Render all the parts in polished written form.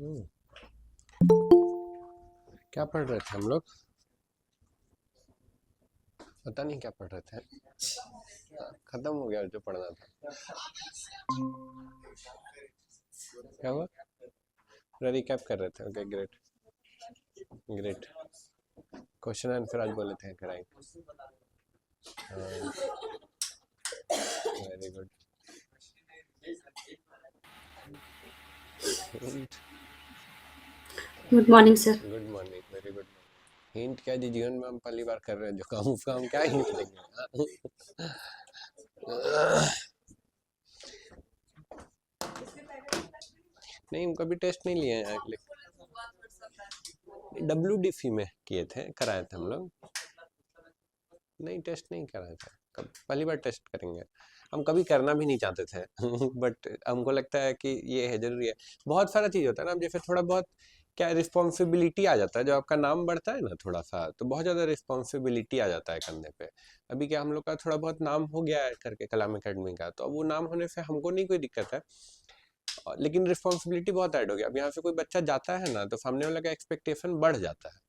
हम्म, क्या पढ़ रहे थे हम लोग? पता नहीं क्या पढ़ रहे थे। खत्म हो गया जो पढ़ना था। क्या हुआ? रिकैप कर रहे थे। Okay, great. Great. Question answer आज बोले थे कराएंगे। Very good. Hint. Good morning sir. Good morning, very good morning. Hint क्या जी, जीवन में हम पहली बार कर रहे हैं जो काम, उसका हम क्या हिंट देंगे? नहीं, हम कभी टेस्ट नहीं लिए हैं। WDC में किए थे, कराए थे हम लोग। नहीं, टेस्ट नहीं कराया था। कब पहली बार टेस्ट करेंगे। हम कभी करना भी नहीं चाहते थे बट हमको लगता है कि ये है, जरूरी है। बहुत सारा चीज़ होता है ना, अब जैसे थोड़ा बहुत क्या रिस्पॉन्सिबिलिटी आ जाता है, जब आपका नाम बढ़ता है ना थोड़ा सा, तो बहुत ज़्यादा रिस्पॉन्सिबिलिटी आ जाता है कंधे पे। अभी क्या हम लोग का थोड़ा बहुत नाम हो गया है करके कलाम एकेडमी का, तो अब वो नाम होने से हमको नहीं कोई दिक्कत है। लेकिन रिस्पॉन्सिबिलिटी बहुत ऐड हो गया। अब यहाँ से कोई बच्चा जाता है ना, तो सामने वाला का एक्सपेक्टेशन बढ़ जाता है।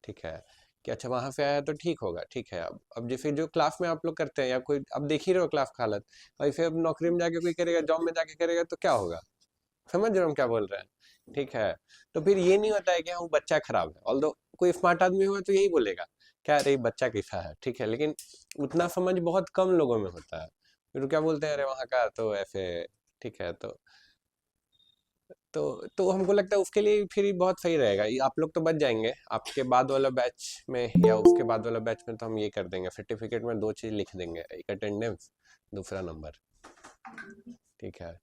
ठीक है कि अच्छा वहां से आया तो ठीक होगा। ठीक है, अब जैसे जो क्लास में आप लोग करते हैं, या कोई अब देख ही रहे हो क्लास का हालत, वैसे अब नौकरी में जाके कोई करेगा, जॉब में जाके करेगा तो क्या होगा? समझ रहे हो हम क्या बोल रहे हैं? ठीक है। तो फिर ये नहीं होता है कि हाँ बच्चा खराब है, ऑल्दो कोई स्मार्ट आदमी होगा तो यही बोलेगा क्या अरे बच्चा कैसा है। ठीक है, लेकिन उतना समझ बहुत कम लोगों में होता है। फिर क्या बोलते हैं, अरे वहाँ का तो ऐसे। ठीक है, तो हमको लगता है उसके लिए फिर बहुत सही रहेगा। आप लोग तो बच जाएंगे, आपके बाद वाला बैच में या उसके बाद वाला बैच में तो हम ये कर देंगे, सर्टिफिकेट में दो चीज लिख देंगे, एक अटेंडेंस, दूसरा नंबर। ठीक है,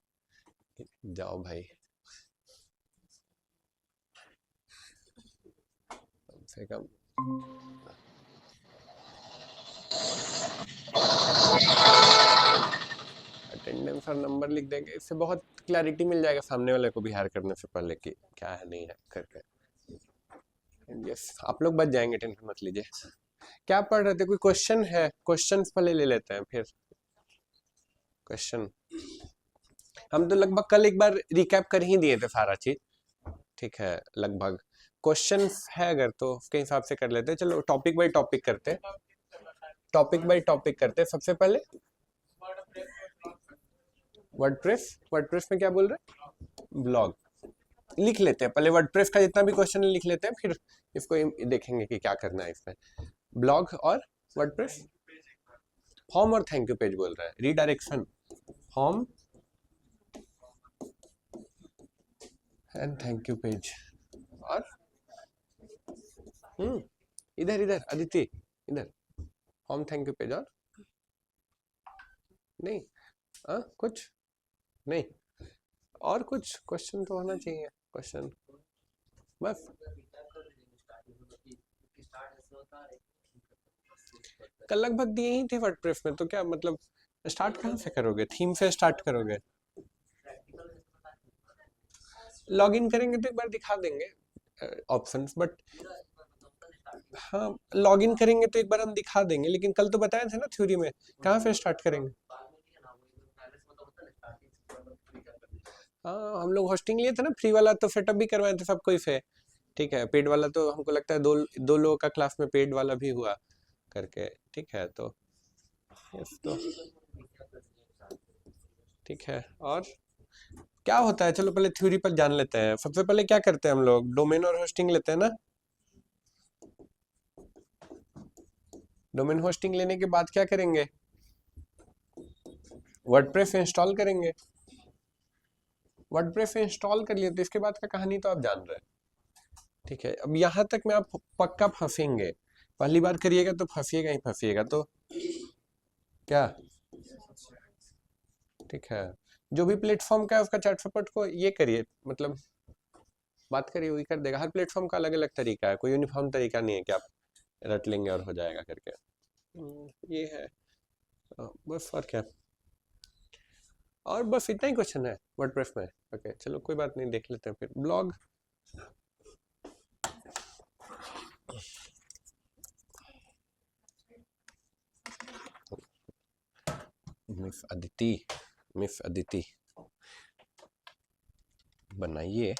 जाओ भाई। कम से कम अटेंडेंस और नंबर लिख देंगे, इससे बहुत क्लैरिटी मिल जाएगा सामने वाले को भी हायर करने से पहले कि क्या है नहीं है करके। यस, आप लोग बच जाएंगे, टेंशन मत लीजिए। क्या पढ़ रहे थे? कोई क्वेश्चन है? क्वेश्चन पहले ले लेते हैं फिर क्वेश्चन। हम तो लगभग कल एक बार रिकैप कर ही दिए थे सारा चीज। ठीक है, लगभग। क्वेश्चन है अगर तो उसके हिसाब से कर लेते हैं। चलो टॉपिक बाय टॉपिक करते हैं। टॉपिक बाय टॉपिक करते हैं। सबसे पहले वर्डप्रेस। वर्डप्रेस में क्या बोल रहे हैं? ब्लॉग। लिख लेते हैं पहले, वर्डप्रेस का जितना भी क्वेश्चन लिख लेते हैं, फिर इसको देखेंगे कि क्या करना है इसमें। ब्लॉग और वर्डप्रेस। फॉर्म और थैंक यू पेज बोल रहा है, redirection, form and thank you page. और इधर इधर अदिति, इधर। फॉर्म, थैंक यू पेज और नहीं, कुछ नहीं। और कुछ क्वेश्चन तो होना चाहिए। क्वेश्चन बस। कल लगभग दिए ही थे वर्डप्रेस में, तो क्या मतलब स्टार्ट कहाँ से करोगे? थीम से स्टार्ट करोगे? लॉग इन करेंगे तो एक बार दिखा देंगे ऑप्शंस, बट हाँ लॉग इन करेंगे तो एक बार हम दिखा देंगे, लेकिन कल तो बताया था ना थ्योरी में, कहाँ से स्टार्ट करेंगे? हाँ, हम लोग होस्टिंग लिए थे ना, फ्री वाला तो सेटअप भी करवाए थे सब कोई से। ठीक है, पेड वाला तो हमको लगता है दो दो लोगों का क्लास में पेड वाला भी हुआ करके। ठीक है, तो yes, तो ठीक है। और क्या होता है, चलो पहले थ्योरी पर जान लेते हैं। सबसे पहले क्या करते हैं हम लोग? डोमेन और होस्टिंग लेते हैं ना। डोमेन होस्टिंग लेने के बाद क्या करेंगे? वर्डप्रेस इंस्टॉल करेंगे। वर्डप्रेस इंस्टॉल कर लिए तो इसके बाद का कहानी तो आप जान रहे हैं। ठीक है, अब यहाँ तक में आप पक्का फंसेंगे। पहली बार करिएगा तो फंसिएगा ही फंसिएगा। तो क्या? ठीक है, जो भी प्लेटफॉर्म का है उसका चैट सपोर्ट को ये करिए, मतलब बात करिए, वही कर देगा। हर प्लेटफॉर्म का अलग अलग तरीका है, कोई यूनिफॉर्म तरीका नहीं है कि आप रट लेंगे और हो जाएगा करके। ये है। बस और क्या? और बस इतना ही क्वेश्चन है वर्डप्रेस में। ओके चलो कोई बात नहीं, देख लेते हैं फिर blog. Miss Aditi, miss Aditi बनाइए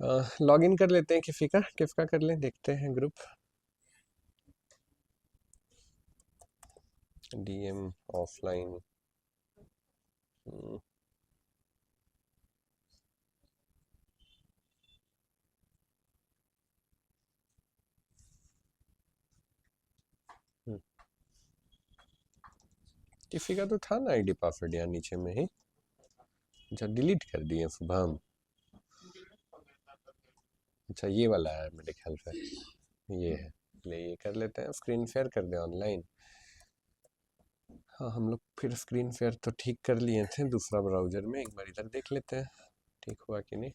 लॉग इन कर लेते हैं किफ़का कर लें, देखते हैं ग्रुप। DM offline. किफ़का तो था ना आईडी पासवर्ड यहाँ नीचे में ही। अच्छा, डिलीट कर दिए शुभम। अच्छा, ये वाला है मेरे ख्याल से, ये है। ले ये कर लेते हैं, स्क्रीन शेयर कर दे ऑनलाइन। हाँ, हम लोग फिर स्क्रीन शेयर तो ठीक कर लिए थे दूसरा ब्राउज़र में, एक बार इधर देख लेते हैं ठीक हुआ कि नहीं।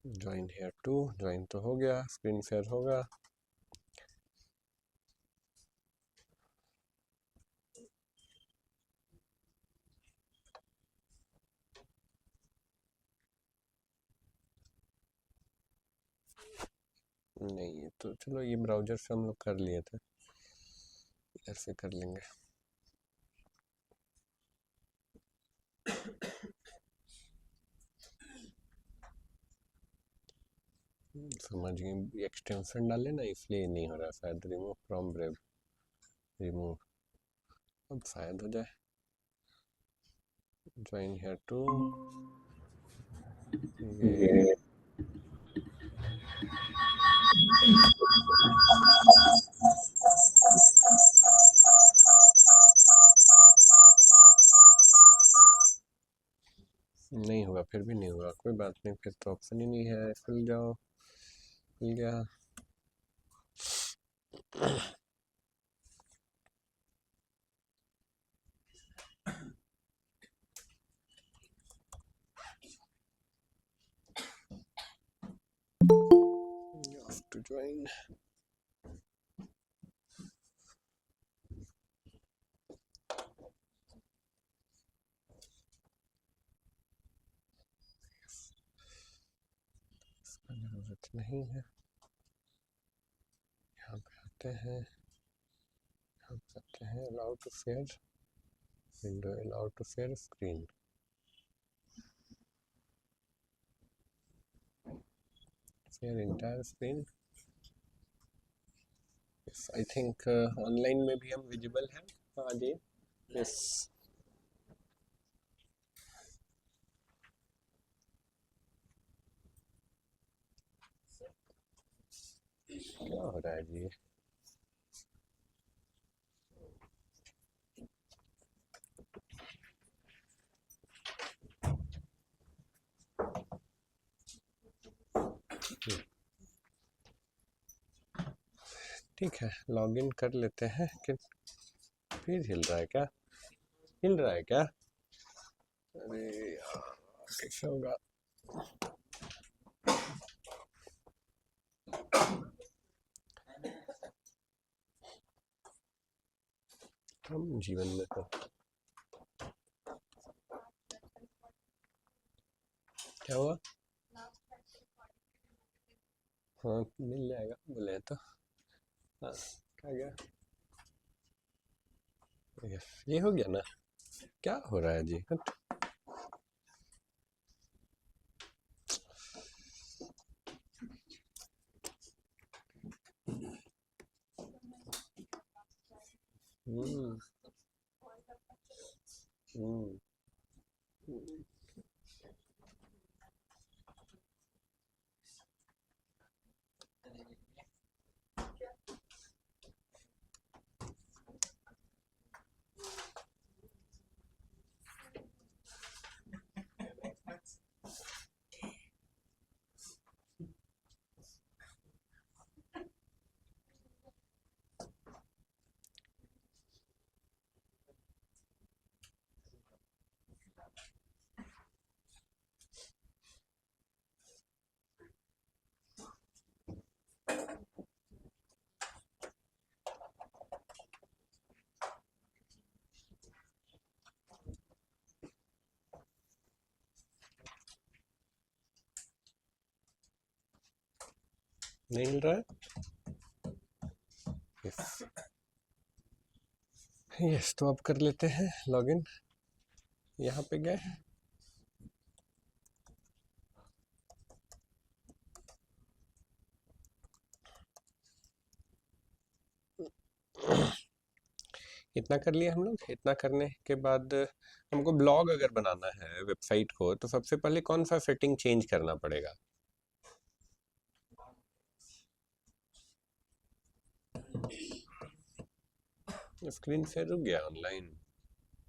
ज्वाइन हेयर टू, ज्वाइन तो हो गया, स्क्रीन शेयर होगा। नहीं, ये तो चलो, ये ब्राउज़र से हम लोग कर लिए थे, इधर से कर लेंगे। समझ गए, एक्सटेंशन डाले ना इसलिए नहीं हो रहा शायद। रिमूव फ्रॉम ब्रेव, रिमूव, अब शायद हो जाए। ज्वाइन हेयर टू, ये नहीं हुआ, फिर भी नहीं हुआ, कोई बात नहीं, फिर तो ऑप्शन ही नहीं है। खुल जाओ, खुल गया। टू ज्वाइन, जरूरत नहीं है। यहाँ पे आते हैं, यहाँ पे आते हैं, allow to share window, allow to share screen, share entire screen. I think online में भी हम विजिबल हैं। हाँ जी, यस। क्या हो रहा है जी? ठीक है, लॉगिन कर लेते हैं। कि फिर हिल रहा है क्या? हिल रहा है क्या? अरे यार, कैसे होगा? हम जीवन में तो क्या हुआ? हाँ, मिल जाएगा बोले तो। हाँ, क्या गया? यस, ये हो गया ना? क्या हो रहा है जी? हट। हम्म, हम्म, नहीं हिल रहा है। यस यस, तो अब कर लेते हैं लॉगिन। यहाँ पे गए, इतना कर लिया हम लोग। इतना करने के बाद हमको ब्लॉग अगर बनाना है वेबसाइट को, तो सबसे पहले कौन सा सेटिंग चेंज करना पड़ेगा? स्क्रीन से रुक गया ऑनलाइन,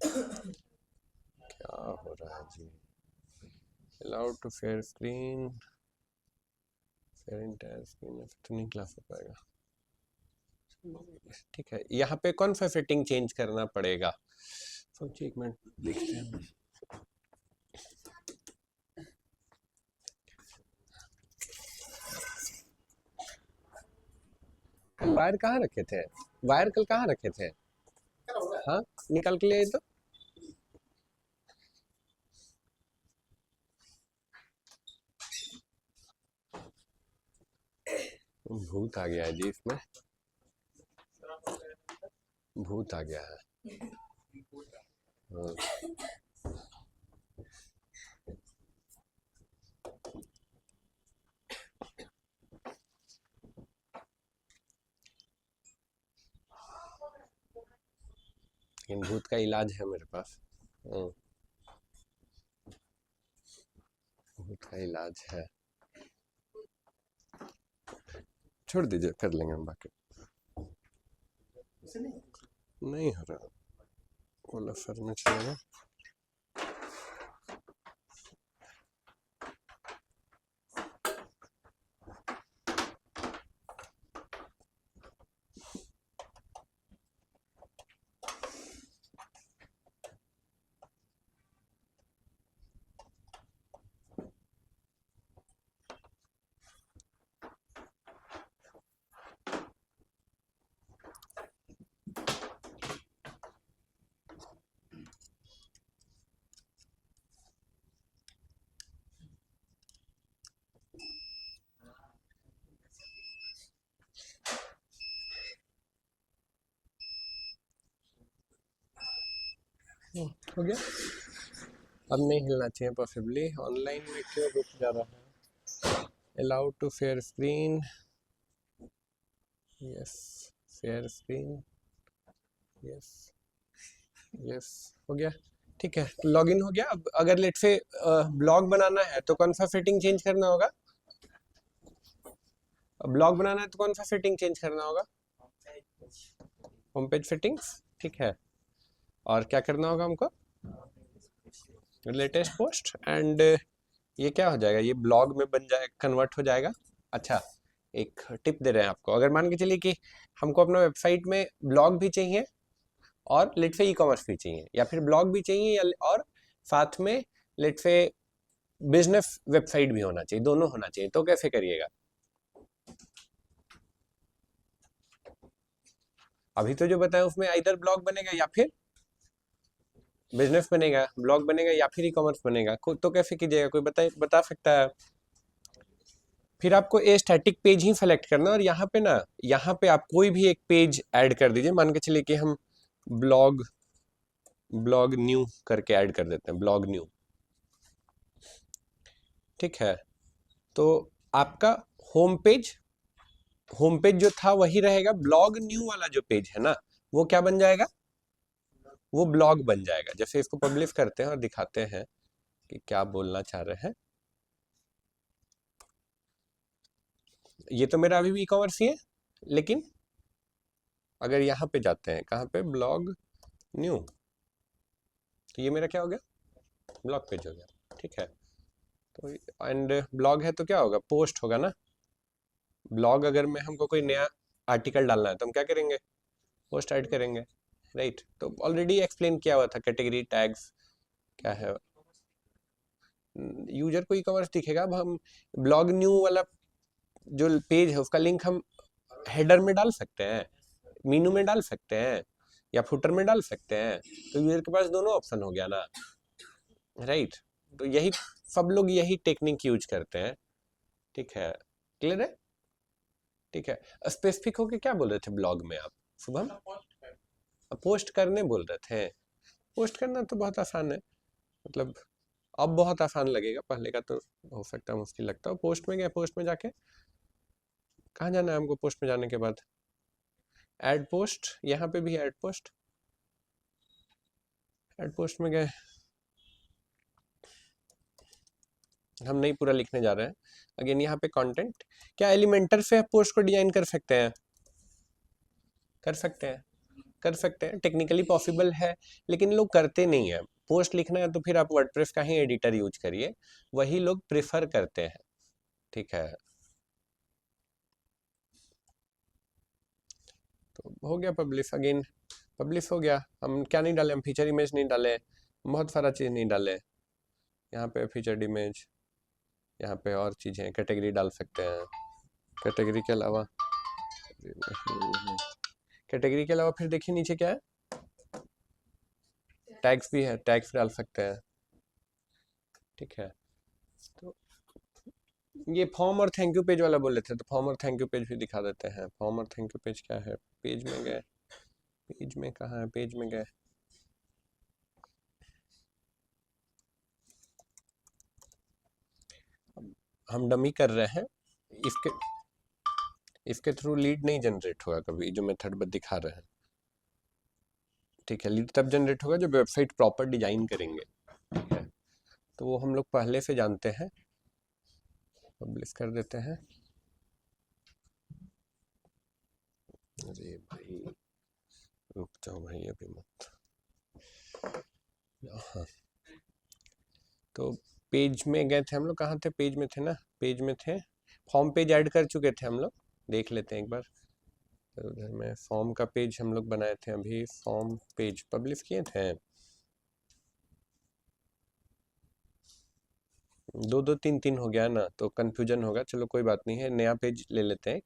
क्या हो रहा है जी? Allow to share screen, share entire screen, तो नहीं क्लास हो पाएगा। ठीक है, यहाँ पे कौन सा सेटिंग चेंज करना पड़ेगा? सोचिए, एक मिनट देखते हैं। वायर कहाँ रखे थे? वायर कल कहाँ रखे थे? हाँ, निकाल के ले आए तो। भूत आ गया है जी इसमें, भूत आ गया है। हाँ। लेकिन भूत का इलाज है मेरे पास। हाँ, भूत का इलाज है, छोड़ दीजिए, कर लेंगे हम बाकी। नहीं हो रहा, ओला सर में चलेगा। हो गया, अब नहीं हिलना चाहिए पॉसिबली। ऑनलाइन में क्यों रुक जा रहा है? Allow to share screen, yes, share screen, yes yes, हो गया। ठीक है, लॉगिन हो गया। अब अगर लेट से ब्लॉग बनाना है तो कौन सा सेटिंग चेंज करना होगा? ब्लॉग बनाना है तो कौन सा सेटिंग चेंज करना होगा? होम पेज सेटिंग्स, ठीक है। और क्या करना होगा हमको? लेटेस्ट पोस्ट, एंड ये क्या हो जाएगा? ये ब्लॉग में बन जाए, कन्वर्ट हो जाएगा। अच्छा, एक टिप दे रहे हैं आपको। अगर मान के चलिए कि हमको अपना वेबसाइट में ब्लॉग भी चाहिए और लेट से ई कॉमर्स भी चाहिए, या फिर ब्लॉग भी चाहिए या और साथ में लेट से बिजनेस वेबसाइट भी होना चाहिए, दोनों होना चाहिए, तो कैसे करिएगा? अभी तो जो बताया उसमें इधर ब्लॉग बनेगा या फिर बिजनेस बनेगा, ब्लॉग बनेगा या फिर ई कॉमर्स बनेगा, तो कैसे कीजिएगा? कोई बता सकता है? फिर आपको a static page he select करना, और यहाँ पे ना, यहाँ पे आप कोई भी एक पेज ऐड कर दीजिए। मान के चलिए कि हम ब्लॉग ब्लॉग न्यू करके ऐड कर देते हैं, ब्लॉग न्यू, ठीक है। तो आपका होम पेज, होम पेज जो था वही रहेगा, ब्लॉग न्यू वाला जो पेज है ना, वो क्या बन जाएगा? वो ब्लॉग बन जाएगा। जैसे इसको पब्लिश करते हैं और दिखाते हैं कि क्या बोलना चाह रहे हैं। ये तो मेरा अभी भी ई कॉमर्स ही है, लेकिन अगर यहाँ पे जाते हैं, कहाँ पे? ब्लॉग न्यू, तो ये मेरा क्या हो गया? ब्लॉग पेज हो गया, ठीक है। तो एंड ब्लॉग है तो क्या होगा? पोस्ट होगा ना। ब्लॉग अगर में हमको कोई नया आर्टिकल डालना है तो हम क्या करेंगे? पोस्ट ऐड करेंगे, राइट। तो ऑलरेडी एक्सप्लेन किया हुआ था, कैटेगरी टैग्स क्या है। यूजर को ई कॉमर्स दिखेगा। अब हम ब्लॉग न्यू वाला जो पेज है उसका लिंक हम हेडर में डाल सकते हैं, मीनू में डाल सकते हैं, या फुटर में डाल सकते हैं। तो यूजर के पास दोनों ऑप्शन हो गया ना, राइट। तो यही सब लोग यही टेक्निक यूज करते हैं, ठीक है। क्लियर है? ठीक है। स्पेसिफिक होके क्या बोल रहे थे ब्लॉग में आप शुभम? पोस्ट करने बोल रहे थे। पोस्ट करना तो बहुत आसान है, मतलब अब बहुत आसान लगेगा, पहले का तो हो सकता है मुश्किल लगता है। पोस्ट में गए, पोस्ट में जाके कहाँ जाना है हमको? पोस्ट में जाने के बाद ऐड पोस्ट, यहाँ पे भी ऐड पोस्ट, ऐड पोस्ट में गए। हम नहीं पूरा लिखने जा रहे हैं। अगेन यहाँ पे कंटेंट, क्या एलिमेंटर से पोस्ट को डिजाइन कर सकते हैं? कर सकते हैं, कर सकते हैं, टेक्निकली पॉसिबल है, लेकिन लोग करते नहीं है। पोस्ट लिखना है तो फिर आप वर्डप्रेस का ही एडिटर यूज करिए, वही लोग प्रेफर करते हैं, ठीक है। तो हो गया पब्लिश। अगेन पब्लिश हो गया। हम क्या नहीं डाले? हम फीचर इमेज नहीं डाले, बहुत सारा चीज़ नहीं डाले। यहाँ पे फीचर इमेज, यहाँ पे और चीज़ें, कैटेगरी डाल सकते हैं। कैटेगरी के अलावा, कैटेगरी के अलावा फिर देखिए नीचे क्या है, टैग्स भी है, टैग्स डाल सकते हैं, ठीक है। तो ये फॉर्म और थैंक यू पेज वाला बोले थे, तो फॉर्म और थैंक यू पेज भी दिखा देते हैं। फॉर्म और थैंक यू पेज क्या है? पेज में गए, पेज में कहाँ है? पेज में गए, हम डमी कर रहे हैं। इसके इसके थ्रू लीड नहीं जनरेट होगा कभी, जो मेथड पर दिखा रहे हैं, ठीक है। लीड तब जनरेट होगा जब वेबसाइट प्रॉपर डिजाइन करेंगे, ठीक है। तो वो हम लोग पहले से जानते हैं। पब्लिश कर देते हैं। अरे भाई रुक जाओ भाई, अभी मत। हाँ, तो पेज में गए थे हम लोग, कहाँ थे? पेज में थे ना, पेज में थे। फॉर्म पेज ऐड कर चुके थे हम लोग, देख लेते हैं एक बार। तो उधर में फॉर्म का पेज हम लोग बनाए थे, अभी फॉर्म पेज पब्लिश किए थे। दो दो तीन तीन हो गया ना, तो कंफ्यूजन होगा। चलो कोई बात नहीं है, नया पेज ले लेते हैं।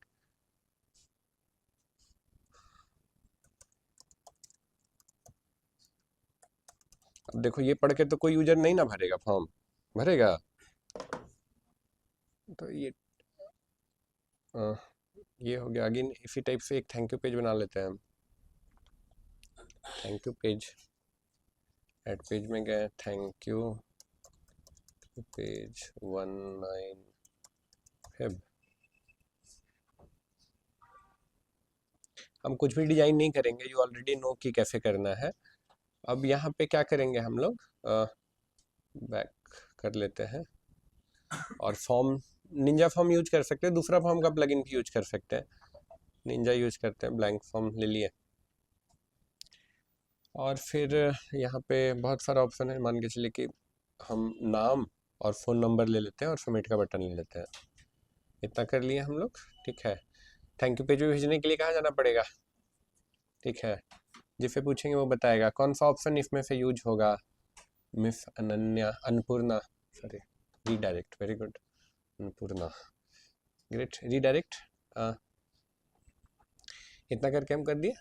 अब देखो ये पढ़ के तो कोई यूजर नहीं ना भरेगा, फॉर्म भरेगा? तो ये हो गया। अगेन इसी टाइप से एक थैंक यू पेज बना लेते हैं हम। Thank you page, add page में गए, थैंक यू पेज 19 फेब। हम कुछ भी डिजाइन नहीं करेंगे, यू ऑलरेडी नो कि कैसे करना है। अब यहाँ पे क्या करेंगे हम लोग, बैक कर लेते हैं और फॉर्म, निंजा फॉर्म यूज कर सकते हैं, दूसरा फॉर्म का प्लगइन भी यूज कर सकते हैं। निंजा यूज करते हैं, ब्लैंक फॉर्म ले लिए। और फिर यहाँ पे बहुत सारा ऑप्शन है, मान के चलिए कि हम नाम और फ़ोन नंबर ले लेते हैं और सबमिट का बटन ले लेते हैं। इतना कर लिए हम लोग, ठीक है। थैंक यू पेज में भेजने के लिए कहाँ जाना पड़ेगा? ठीक है, जिससे पूछेंगे वो बताएगा कौन सा ऑप्शन इसमें से यूज होगा। Miss Ananya, Annapurna, sorry, redirect, very good, Annapurna, great, redirect. इतना करके हम कर दिए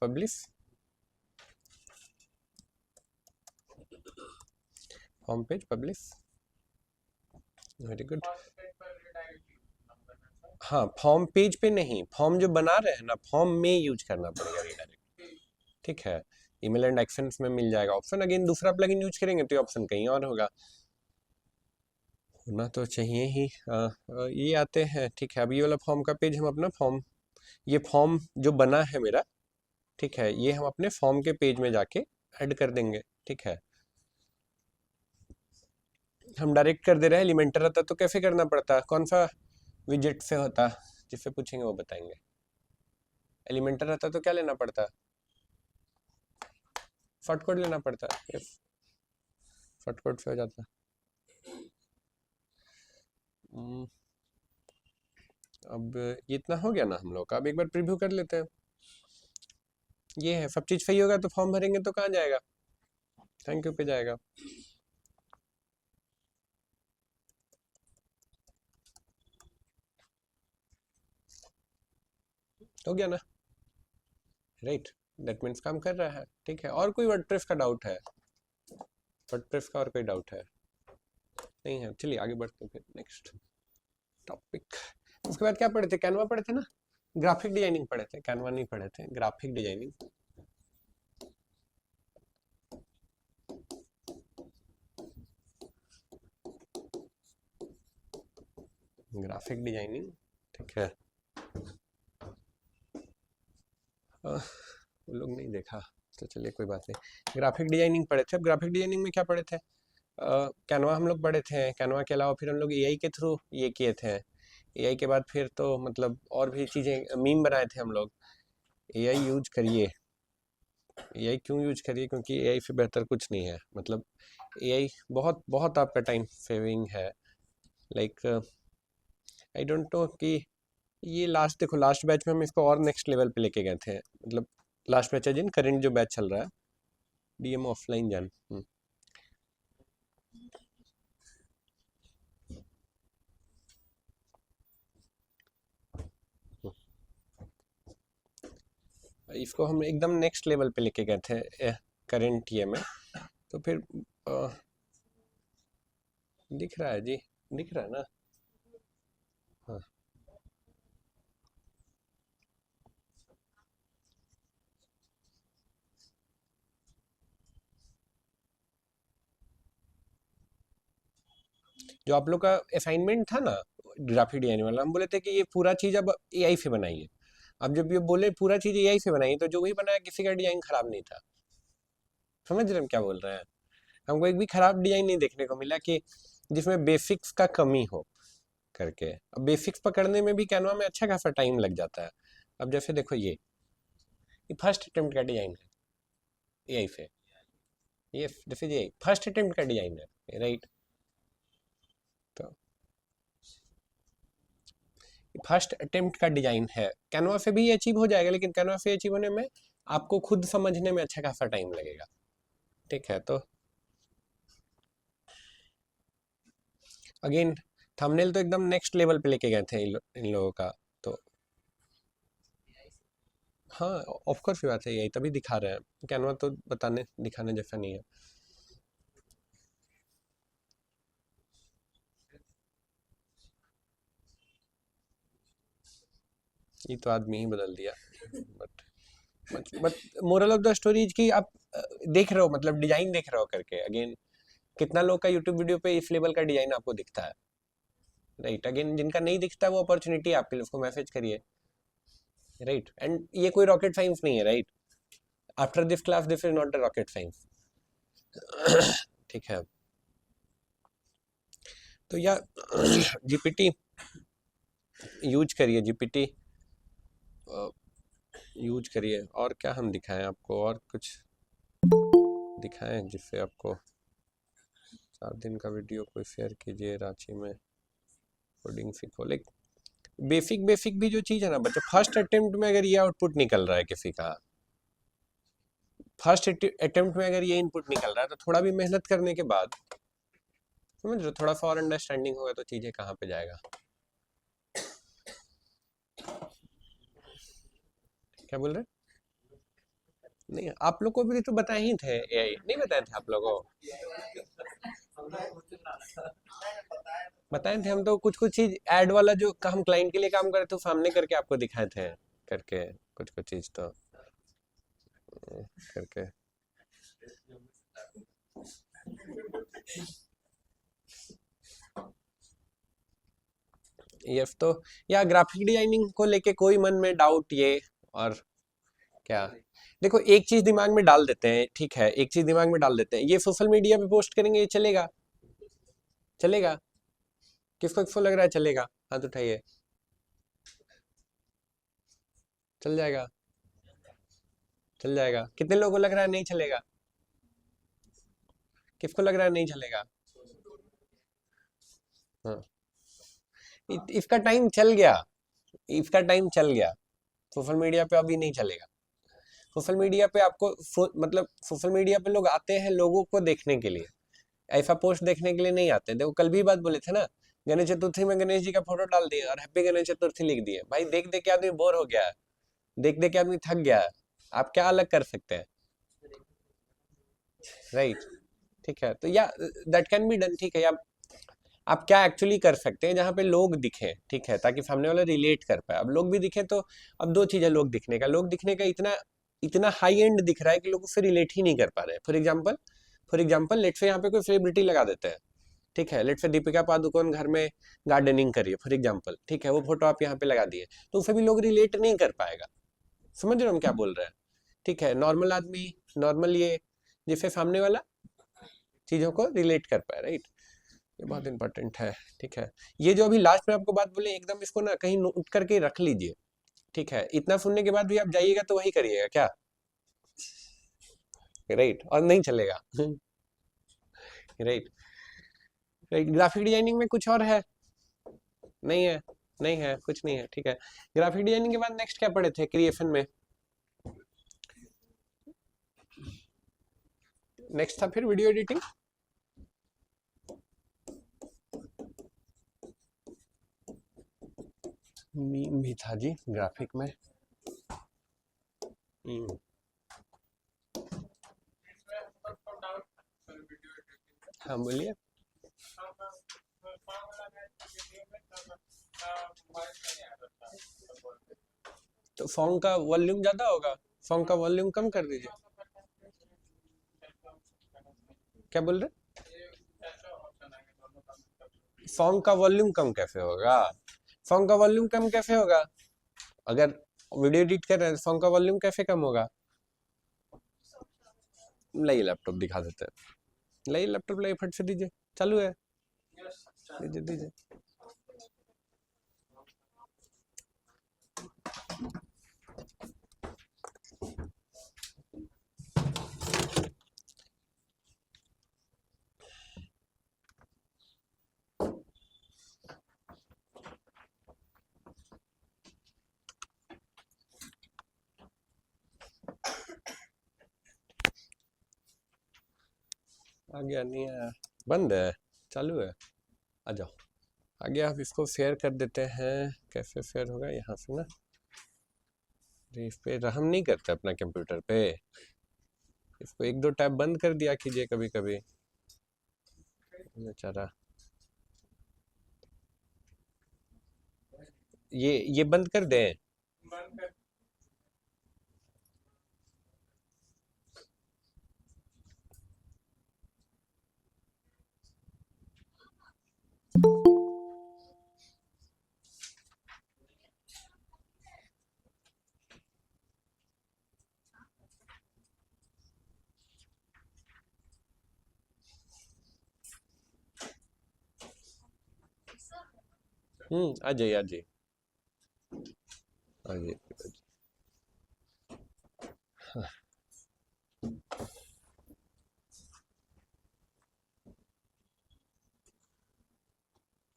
publish. Home page publish, very good. हाँ, फॉर्म पेज पे नहीं, फॉर्म जो बना रहे हैं ना, फॉर्म में यूज करना पड़ेगा रीडायरेक्ट, ठीक है। ईमेल एंड एक्शंस में मिल जाएगा ऑप्शन। अगेन दूसरा प्लगइन यूज करेंगे तो ऑप्शन कहीं और होगा, होना तो चाहिए ही। ये आते हैं, ठीक है। अब ये वाला फॉर्म का पेज हम अपना फॉर्म, ये फॉर्म जो बना है मेरा, ठीक है, ये हम अपने फॉर्म के पेज में जाके ऐड कर देंगे, ठीक है। हम डायरेक्ट कर दे रहे हैं, एलिमेंटर रहता तो कैसे करना पड़ता, कौन सा विजेट से होता, जिससे पूछेंगे वो बताएंगे। एलिमेंटर रहता तो क्या लेना पड़ता? शॉर्ट कोड लेना पड़ता, यस, शॉर्ट कोड से हो जाता। अब इतना हो गया ना हम लोग का। अब एक बार प्रीव्यू कर लेते हैं। ये है, सब चीज़ सही होगा तो फॉर्म भरेंगे तो कहाँ जाएगा? थैंक यू पे जाएगा। हो गया ना, राइट, दैट मीन्स काम कर रहा है, ठीक है। और कोई वर्डप्रेस का डाउट है? वर्डप्रेस का और कोई डाउट है? नहीं है, चलिए आगे बढ़ते हैं फिर नेक्स्ट टॉपिक। उसके बाद क्या पढ़े थे, कैनवा पढ़े थे ना, ग्राफिक डिजाइनिंग पढ़े थे, कैनवा नहीं पढ़े थे, ग्राफिक डिजाइनिंग। ग्राफिक डिजाइनिंग, ठीक है। वो लोग नहीं देखा तो चलिए कोई बात नहीं। ग्राफिक डिजाइनिंग पढ़े थे। अब ग्राफिक डिजाइनिंग में क्या पढ़े थे, कैनवा हम लोग पढ़े थे। कैनवा के अलावा फिर हम लोग एआई के थ्रू ये किए थे। एआई के बाद फिर तो मतलब और भी चीज़ें, मीम बनाए थे हम लोग। एआई यूज करिए। एआई क्यों यूज करिए, क्योंकि एआई से बेहतर कुछ नहीं है। मतलब एआई बहुत बहुत आपका टाइम सेविंग है। लाइक आई डोंट नो कि ये लास्ट, देखो लास्ट बैच में हम इसको और नेक्स्ट लेवल पे लेके गए थे। मतलब लास्ट बैच है जिन, करेंट जो बैच चल रहा है डीएम ऑफलाइन जान। इसको हम एकदम नेक्स्ट लेवल पे लेके गए थे करेंट ये में। तो फिर दिख रहा है जी, दिख रहा है ना। हाँ, जो आप लोग का असाइनमेंट था ना ग्राफिक डिजाइन वाला, हम बोले थे कि ये पूरा चीज़ अब एआई से बनाइए। अब जब ये बोले पूरा चीज़ एआई से बनाइए, तो जो वही बनाया किसी का डिजाइन खराब नहीं था। समझ रहे हम क्या बोल रहे हैं। हमको एक भी खराब डिजाइन नहीं देखने को मिला कि जिसमें बेसिक्स का कमी हो करके। अब बेसिक्स पकड़ने में भी कैनवा में अच्छा खासा टाइम लग जाता है। अब जैसे देखो ये फर्स्ट अटेम्प्ट का डिजाइन है एआई से। ये this is AI, first attempt का डिजाइन है, राइट। तो फर्स्ट अटेम्प्ट का डिजाइन है, कैनवा से भी ये अचीव हो जाएगा, लेकिन कैनवा से अचीव होने में आपको खुद समझने में अच्छा खासा टाइम लगेगा। ठीक है, तो अगेन थंबनेल तो एकदम नेक्स्ट लेवल पे लेके गए थे इन लोगों का। तो हाँ, ऑफ कोर्स बात है, यही तभी दिखा रहे हैं। कैनवा तो बताने दिखाने जैसा नहीं है। ये तो आदमी ही बदल दिया। But moral of the story is कि आप देख रहे हो, मतलब डिजाइन देख रहे हो करके। अगेन कितना लोग का यूट्यूब वीडियो पे इस लेवल का डिजाइन आपको दिखता है, राइट। अगेन जिनका नहीं दिखता वो अपॉर्चुनिटी आपके लिए, उसको मैसेज करिए, राइट। एंड ये कोई रॉकेट साइंस नहीं है, right. After this class this is not a rocket science. ठीक है, तो या जीपीटी यूज करिए, जीपीटी यूज करिए। और क्या हम दिखाएं आपको, और कुछ दिखाएं जिससे आपको 4 दिन का वीडियो कोई शेयर कीजिए, रांची में कोडिंग सीखो। लाइक बेसिक बेसिक भी जो चीज़ है ना बच्चे, फर्स्ट अटेम्प्ट में अगर ये आउटपुट निकल रहा है किसी का, फर्स्ट अटेम्प्ट में अगर ये इनपुट निकल रहा है, तो थोड़ा भी मेहनत करने के बाद, समझ लो, थोड़ा सा और अंडरस्टैंडिंग होगा तो चीज़ें कहाँ पे जाएगा। क्या बोल रहे हैं? नहीं, आप लोग को भी तो बताए ही थे, एआई नहीं बताए थे आप लोगों को? बताए थे हम तो, कुछ कुछ चीज ऐड वाला जो हम क्लाइंट के लिए काम करे थे सामने करके आपको दिखाए थे करके, कुछ कुछ चीज तो करके। ये तो, या ग्राफिक डिजाइनिंग को लेके कोई मन में डाउट ये, और क्या, देखो एक चीज दिमाग में डाल देते हैं, ठीक है, एक चीज दिमाग में डाल देते हैं, ये सोशल मीडिया पे पोस्ट करेंगे, ये चलेगा? चलेगा? किसको किसको लग रहा है चलेगा? हाथ उठाइए। चल जाएगा? चल जाएगा? कितने लोगों को लग रहा है नहीं चलेगा? किसको लग रहा है नहीं चलेगा? हाँ, इसका टाइम चल गया, इसका टाइम चल गया। सोशल मीडिया पे अभी नहीं चलेगा। सोशल मीडिया पे आपको मतलब सोशल मीडिया पे लोग आते हैं लोगों को देखने के लिए, ऐसा पोस्ट देखने के लिए नहीं आते। देखो कल भी बात बोले थे ना, गणेश चतुर्थी में गणेश जी का फोटो डाल दिए और हैप्पी गणेश चतुर्थी लिख दिए। भाई देख देख के आदमी बोर हो गया है, देख देख के आदमी थक गया है। आप क्या अलग कर सकते हैं, राइट। ठीक है, तो या दैट कैन बी डन, ठीक है। या आप क्या एक्चुअली कर सकते हैं जहाँ पे लोग दिखें, ठीक है, ताकि सामने वाला रिलेट कर पाए। अब लोग भी दिखे तो अब दो चीजें, लोग दिखने का इतना इतना हाई एंड दिख रहा है कि लोग उससे रिलेट ही नहीं कर पा रहे हैं। फॉर एग्जाम्पल लेट से यहाँ पे कोई सेलिब्रिटी लगा देते हैं, ठीक है, लेट से दीपिका पादुकोण घर में गार्डनिंग करिए फॉर एग्जाम्पल, ठीक है, वो फोटो आप यहाँ पे लगा दिए, तो उसे भी लोग रिलेट नहीं कर पाएगा। समझ रहे हो हम क्या बोल रहे हैं? ठीक है, नॉर्मल आदमी, नॉर्मल ये, जिससे सामने वाला चीजों को रिलेट कर पाए, राइट। ये बहुत इंपॉर्टेंट है, ठीक है। ये जो अभी लास्ट में आपको बात बोले, एकदम इसको ना कहीं नोट करके रख लीजिए, ठीक है। इतना सुनने के बाद भी आप जाइएगा तो वही करिएगा क्या, राइट, और नहीं चलेगा। Right, right. ग्राफिक डिजाइनिंग में कुछ और है? नहीं है, नहीं है, कुछ नहीं है, ठीक है। ग्राफिक डिजाइनिंग के बाद नेक्स्ट क्या पढ़े थे क्रिएशन में? नेक्स्ट था फिर वीडियो एडिटिंग। मीम भी था जी ग्राफिक में। हाँ बोलिए। तो सॉन्ग का वॉल्यूम ज्यादा होगा, सॉन्ग का वॉल्यूम कम कर दीजिए। क्या बोल रहे? सॉन्ग का वॉल्यूम कम कैसे होगा? सॉन्ग का वॉल्यूम कम कैसे होगा? अगर वीडियो एडिट कर रहे हैं सॉन्ग का वॉल्यूम कैसे कम होगा? लाइए लैपटॉप दिखा देते हैं, लाइए लैपटॉप, लाइए फट से दीजिए, चालू है, दीजिए दीजिए। आ गया नहीं है, बंद है, चालू है, आ जाओ। आगे आप इसको शेयर कर देते हैं, कैसे शेयर होगा, यहाँ से ना, इस पे हम नहीं करते अपना कंप्यूटर पे, इसको एक दो टैब बंद कर दिया कीजिए कभी कभी, बेचारा। ये बंद कर दें? आ जाइए आ जाइए आ जाइए।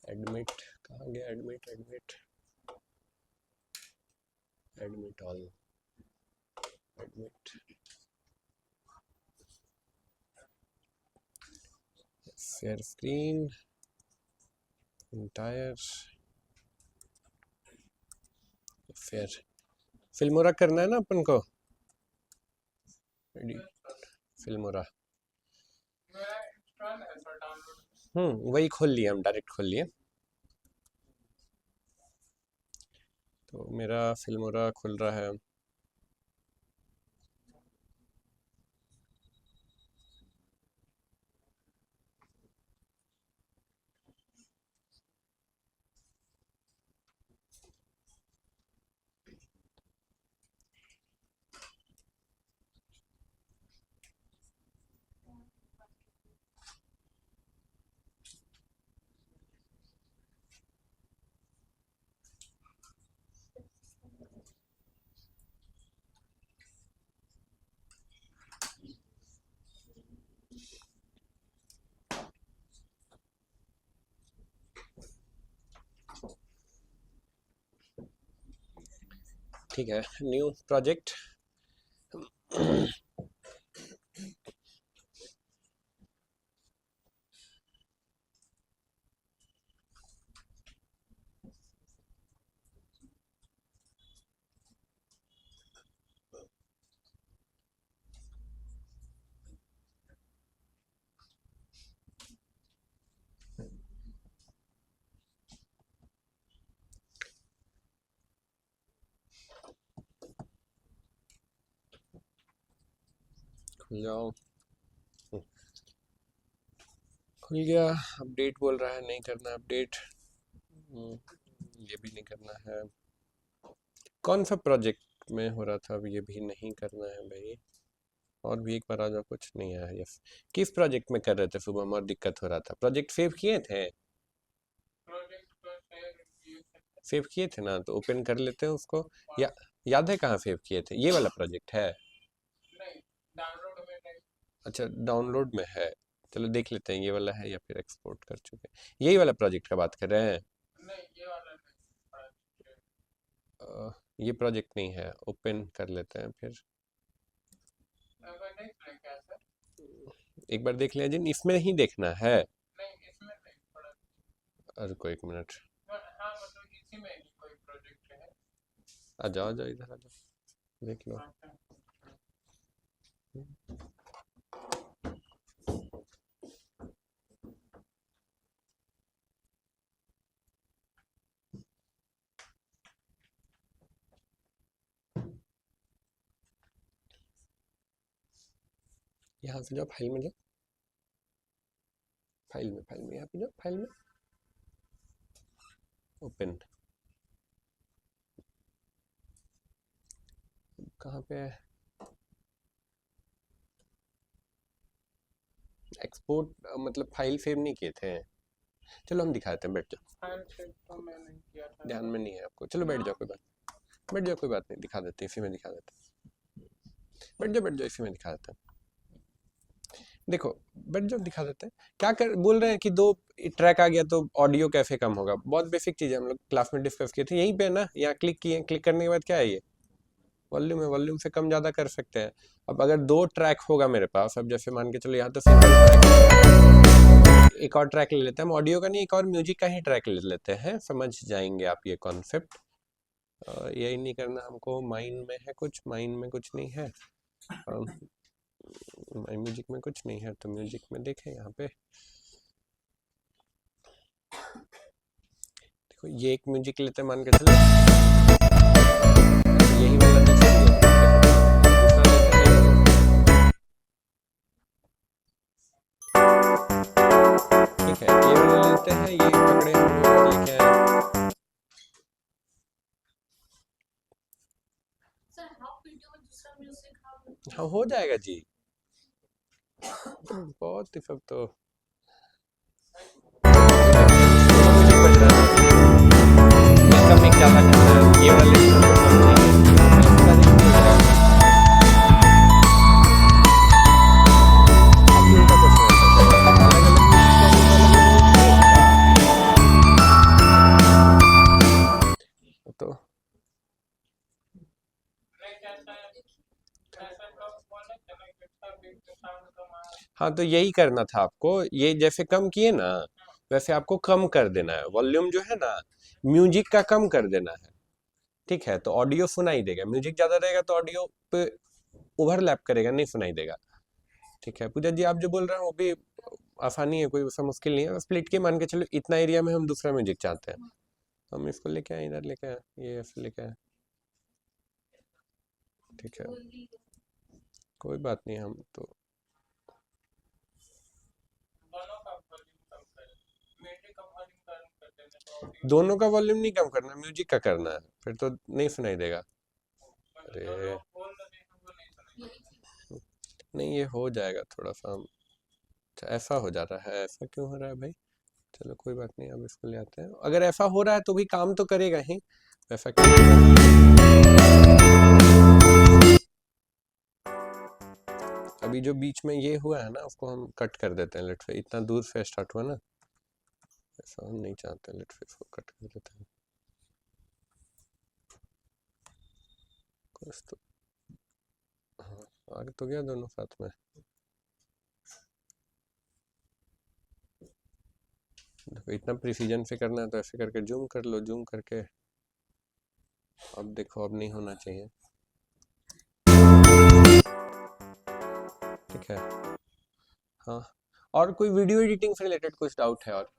एडमिट कहाँ गया, admit admit admit all, admit, share screen, entire, share, Filmora करना है ना अपन को, फिल्मोरा, वही खोल लिए हम, डायरेक्ट खोल लिए। तो मेरा फिल्मोरा खुल रहा है। ठीक है, न्यू प्रोजेक्ट। जाओ। खुल गया। अपडेट बोल रहा है, नहीं करना अपडेट। ये भी नहीं करना है। कौन सा प्रोजेक्ट में हो रहा था, अब ये भी नहीं करना है भाई। और भी एक बार आ जाओ, कुछ नहीं आया। यस, किस प्रोजेक्ट में कर रहे थे शुभम और दिक्कत हो रहा था? प्रोजेक्ट सेव किए थे? सेव किए थे ना, तो ओपन कर लेते हैं उसको। या याद है कहाँ सेव किए थे? ये वाला प्रोजेक्ट है? अच्छा, डाउनलोड में है। चलो देख लेते हैं ये वाला है या फिर एक्सपोर्ट कर चुके हैं। यही वाला प्रोजेक्ट का बात कर रहे हैं? ये प्रोजेक्ट नहीं है, ओपन कर लेते हैं फिर। एक बार देख लें जिन, इसमें ही देखना है। अरे कोई एक मिनट, आ जाओ आ जाओ, इधर आ जाओ, देख लो। यहाँ से जाओ, फाइल में जाओ, फाइल में यहाँ पे जाओ, फाइल में ओपन। कहाँ पे है? एक्सपोर्ट मतलब फाइल सेव नहीं किए थे? चलो हम दिखाते हैं, बैठ जाओ। ध्यान में नहीं है आपको, चलो बैठ जाओ, कोई बात, बैठ जाओ, कोई बात नहीं, दिखा देते इसी में, दिखा देते। बैठ जाओ इसी में दिखा देते हैं। देखो, बैठ जाओ, दिखा देते हैं। क्या कर बोल रहे हैं कि दो ट्रैक आ गया तो ऑडियो कैसे कम होगा? बहुत बेसिक चीज़ है, हम लोग क्लास में डिस्कस किए थे। यहीं पे ना, यहाँ क्लिक किए, क्लिक करने के बाद क्या है ये? वॉल्यूम है, वॉल्यूम से कम ज़्यादा कर सकते हैं। अब अगर दो ट्रैक होगा मेरे पास, अब जैसे मान के चलो यहाँ तो सिंगल ट्रैक, एक और ट्रैक ले लेते हैं हम, ऑडियो का नहीं, एक और म्यूजिक का ही ट्रैक ले लेते हैं, समझ जाएंगे आप ये कॉन्सेप्ट। यही नहीं करना हमको। माइंड में है कुछ? माइंड में कुछ नहीं है। म्यूजिक में कुछ नहीं है, तो म्यूजिक में देखें यहाँ पे। देखो, ये एक म्यूजिक लेते हैं, मान के चलो यही वाला दूसरा लेते हैं, ठीक है, ये वाला लेते हैं, ये पकड़े हम लोग और लेके आए। हाँ, हो जाएगा जी। बहुत ही सब तो म्यूजिक बज रहा है, इसका मिक्स ज्यादा करना है, ये वाला लेते हैं, कम चाहिए, इसका देखिए हो जाएगा। अभी उनका क्वेश्चन आंसर करेगा, अलग अलग म्यूजिक चाहिए तो अलग अलग म्यूजिक तो। हाँ, तो यही करना था आपको, ये जैसे कम किए ना, वैसे आपको कम कर देना है। वॉल्यूम जो है ना, म्यूजिक का कम कर देना है, ठीक है? तो ऑडियो सुनाई देगा। म्यूजिक ज्यादा रहेगा तो ऑडियो पे ओवरलैप करेगा, नहीं सुनाई देगा, ठीक है? पूजा जी आप जो बोल रहे हैं वो भी आसानी है, कोई ऐसा मुश्किल नहीं है। स्प्लिट के मान के चलो, इतना एरिया में हम दूसरा म्यूजिक चाहते हैं, हम इसको लेके आए, इधर लेके आए, ये ऐसे लेके आए, ठीक है, कोई बात नहीं। हम तो दोनों का वॉल्यूम नहीं कम करना, म्यूजिक का करना है, फिर तो नहीं सुनाई देगा। अरे नहीं, ये हो जाएगा थोड़ा सा हम। अच्छा, ऐसा हो जा रहा है, ऐसा क्यों हो रहा है भाई? चलो कोई बात नहीं, अब इसको ले आते हैं। अगर ऐसा हो रहा है तो भी काम तो करेगा ही, ऐसा क्यों हो रहा है? अभी जो बीच में ये हुआ है ना, उसको हम कट कर देते हैं। लेट से इतना दूर से स्टार्ट हुआ ना, ऐसा हम नहीं चाहते। लेट से इसको कट कर देते हैं कुछ तो। हाँ, आगे तो गया दोनों साथ में। देखो, इतना प्रिसीजन से करना है तो ऐसे करके जूम कर लो, जूम करके। अब देखो, अब नहीं होना चाहिए, ठीक है? हाँ, और कोई वीडियो एडिटिंग से रिलेटेड कुछ डाउट है? और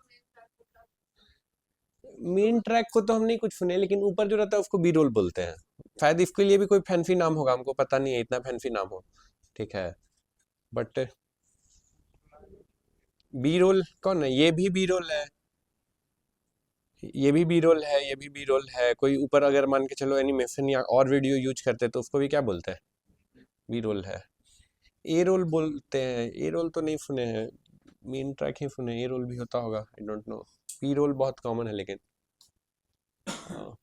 मेन ट्रैक को तो हम नहीं कुछ सुने, लेकिन ऊपर जो रहता है उसको बी रोल बोलते हैं। शायद इसके लिए भी कोई फैंसी नाम होगा, हमको पता नहीं है, इतना फैंसी नाम हो, ठीक है? बट बी रोल कौन है? ये भी बी रोल है, ये भी बी रोल है, ये भी बी रोल है। कोई ऊपर अगर मान के चलो एनिमेशन या और वीडियो यूज करते हैं तो उसको भी क्या बोलते हैं? बी रोल है। ए रोल बोलते हैं। ए रोल तो नहीं सुने हैं, मेन ट्रैक ही सुने। ए रोल भी होता होगा, I don't know. B role बहुत कॉमन है लेकिन। हाँ,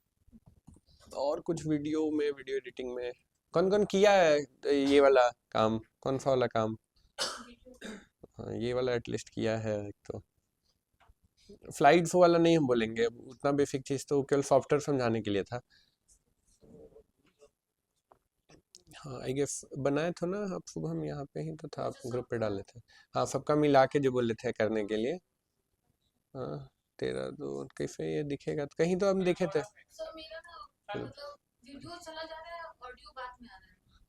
और कुछ वीडियो में, वीडियो एडिटिंग में कौन कौन किया है ये वाला काम? कौन सा वाला काम? हाँ, ये वाला एटलीस्ट किया है एक तो। फ्लाइट्स वाला नहीं हम बोलेंगे, उतना बेसिक चीज़ तो केवल सॉफ्टवेयर समझाने के लिए था। हाँ, आई गेस बनाए थे ना आप शुभम? यहाँ पे ही तो था, आप ग्रुप पे डाले थे। हाँ, सबका मिला के जो बोले थे करने के लिए। हाँ, तेरा तो कैसे ये दिखेगा? तो कहीं तो हम देखे थे।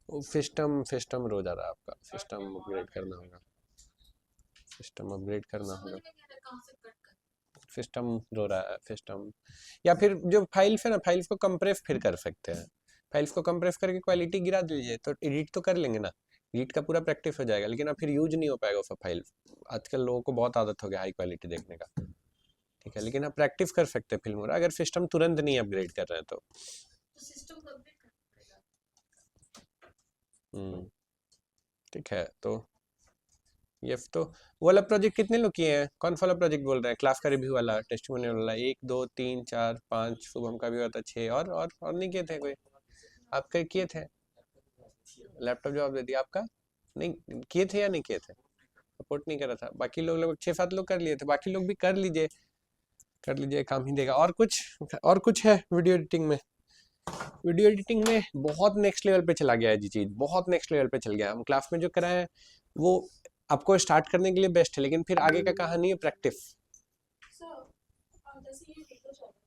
वो सिस्टम सिस्टम रो जा रहा है आपका, सिस्टम अपग्रेड करना होगा। सिस्टम अपग्रेड करना होगा। सिस्टम रो रहा है, सिस्टम। या फिर जो फाइल्स है ना, फाइल्स को कंप्रेस फिर कर सकते हैं। फाइल्स को कंप्रेस करके क्वालिटी गिरा दीजिए तो एडिट तो कर लेंगे ना। एडिट का पूरा प्रैक्टिस हो जाएगा, लेकिन अब फिर यूज नहीं हो पाएगा वो फाइल। आजकल लोगों को बहुत आदत हो गया हाई क्वालिटी देखने का। ठीक है, लेकिन आप प्रैक्टिस कर सकते हैं फिल्म, अगर सिस्टम तुरंत नहीं अपग्रेड कर रहे हैं तो। हम्म, ठीक है। तो ये तो वो वाला प्रोजेक्ट कितने लोग किए हैं? कौन सा वाला प्रोजेक्ट बोल रहे हैं? क्लास का रिव्यू वाला, टेस्टिमोनियल वाला? 1 2 3 4 5, शुभम का भी हुआ था 6। और नहीं किए थे कोई? आपके किए थे? लैपटॉप जवाब दे दिया आपका? नहीं किए थे या नहीं किए थे? सपोर्ट नहीं करा था। बाकी लोग लगभग 6 7 लोग कर लिए थे। बाकी लोग भी कर लीजिए, कर लीजिए, काम ही देगा। और कुछ है वीडियो एडिटिंग में? वीडियो एडिटिंग में बहुत नेक्स्ट लेवल पे चला गया है जी चीज़, बहुत नेक्स्ट लेवल पे चल गया। हम क्लास में जो कराए हैं वो आपको स्टार्ट करने के लिए बेस्ट है, लेकिन फिर आगे का कहानी है प्रैक्टिस।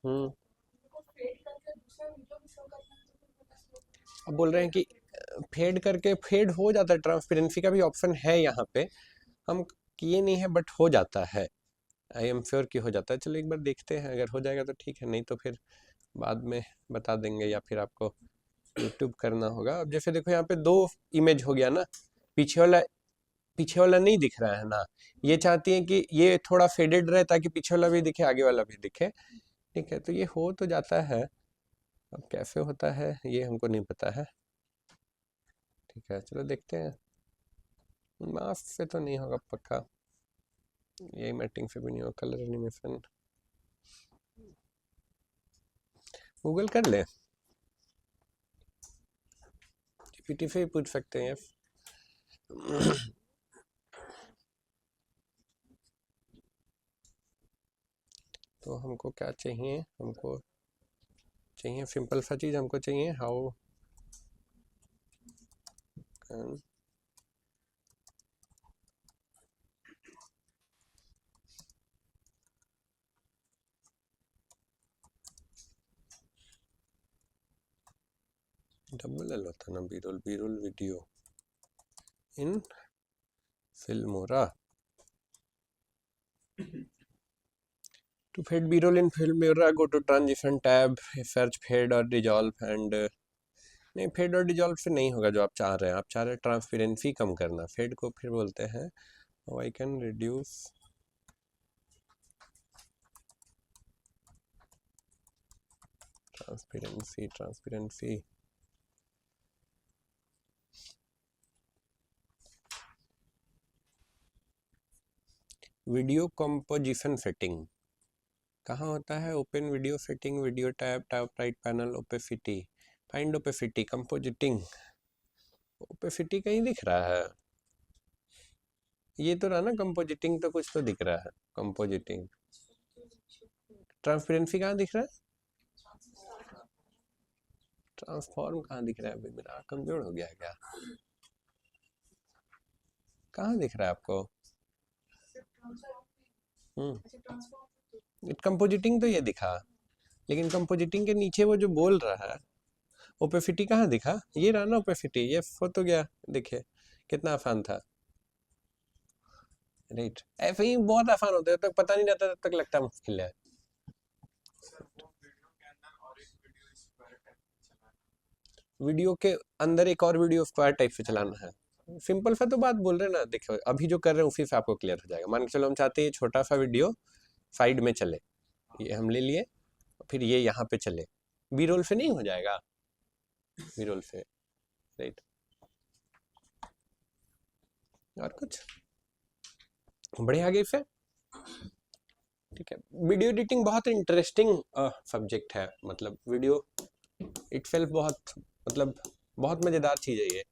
हम्म, अब बोल रहे हैं कि फेड करके फेड हो जाता है, ट्रांसपेरेंसी का भी ऑप्शन है यहाँ पे। हम किए नहीं है बट हो जाता है। आई एम श्योर कि हो जाता है। चलो एक बार देखते हैं, अगर हो जाएगा तो ठीक है, नहीं तो फिर बाद में बता देंगे, या फिर आपको यूट्यूब करना होगा। अब जैसे देखो यहाँ पे 2 इमेज हो गया ना। पीछे वाला, पीछे वाला नहीं दिख रहा है ना। ये चाहती है कि ये थोड़ा फेडेड रहे ताकि पीछे वाला भी दिखे, आगे वाला भी दिखे। ठीक है, तो ये हो तो जाता है। अब कैसे होता है ये हमको नहीं पता है। ठीक है, चलो देखते हैं। मास्क से तो नहीं होगा पक्का, यही मैटिंग से भी नहीं होगा। कलर एनिमेशन गूगल कर ले, जीपीटी से ही पूछ सकते हैं। तो हमको क्या चाहिए? हमको चाहिए सिंपल सा चीज़। हमको चाहिए हाउ कैन डबल एल होता ना, B roll, B roll video in Filmora. To fade B-roll in Filmora, go to transition tab, search fade और dissolve and नहीं, फेड और डिजॉल्व से नहीं होगा जो आप चाह रहे हैं। आप चाह रहे हैं ट्रांसपेरेंसी कम करना। फेड को फिर बोलते हैं I can reduce transparency. Transparency video composition setting कहाँ होता है? Open video setting, video tab, top right panel, opacity, find opacity, compositing. Opacity कहीं दिख रहा है? ये तो रहा ना कंपोजिटिंग, तो कुछ तो दिख रहा है कंपोजिटिंग। ट्रांसपेरेंसी कहाँ दिख रहा है? ट्रांसफॉर्म कहाँ दिख रहा है? भाई मेरा कमजोर हो गया है क्या? कहाँ दिख रहा है आपको? कंपोजिटिंग तो ये दिखा, लेकिन कंपोजिटिंग के नीचे वो जो बोल रहा है ओपेसिटी कहाँ दिखा? ये रहा ना ओपेसिटी, ये हो तो गया। देखिए कितना आसान था। राइट, ऐसे ही बहुत आसान होता है, तब तक पता नहीं रहता, तब तक लगता मुश्किल है। वीडियो के अंदर एक और वीडियो स्क्वायर टाइप से चलाना है। सिंपल सा तो बात बोल रहे हैं ना, देखो अभी जो कर रहे हैं उसी से आपको क्लियर हो जाएगा। मान के चलो हम चाहते हैं ये छोटा सा वीडियो साइड में चले, ये हम ले लिए, फिर ये यहाँ पे चले, बी रोल से नहीं हो जाएगा, बी रोल से, राइट। और कुछ बढ़िया आगे से, ठीक है। वीडियो एडिटिंग बहुत इंटरेस्टिंग सब्जेक्ट है, मतलब वीडियो इटसेल्फ बहुत, मतलब बहुत मजेदार चीज है ये।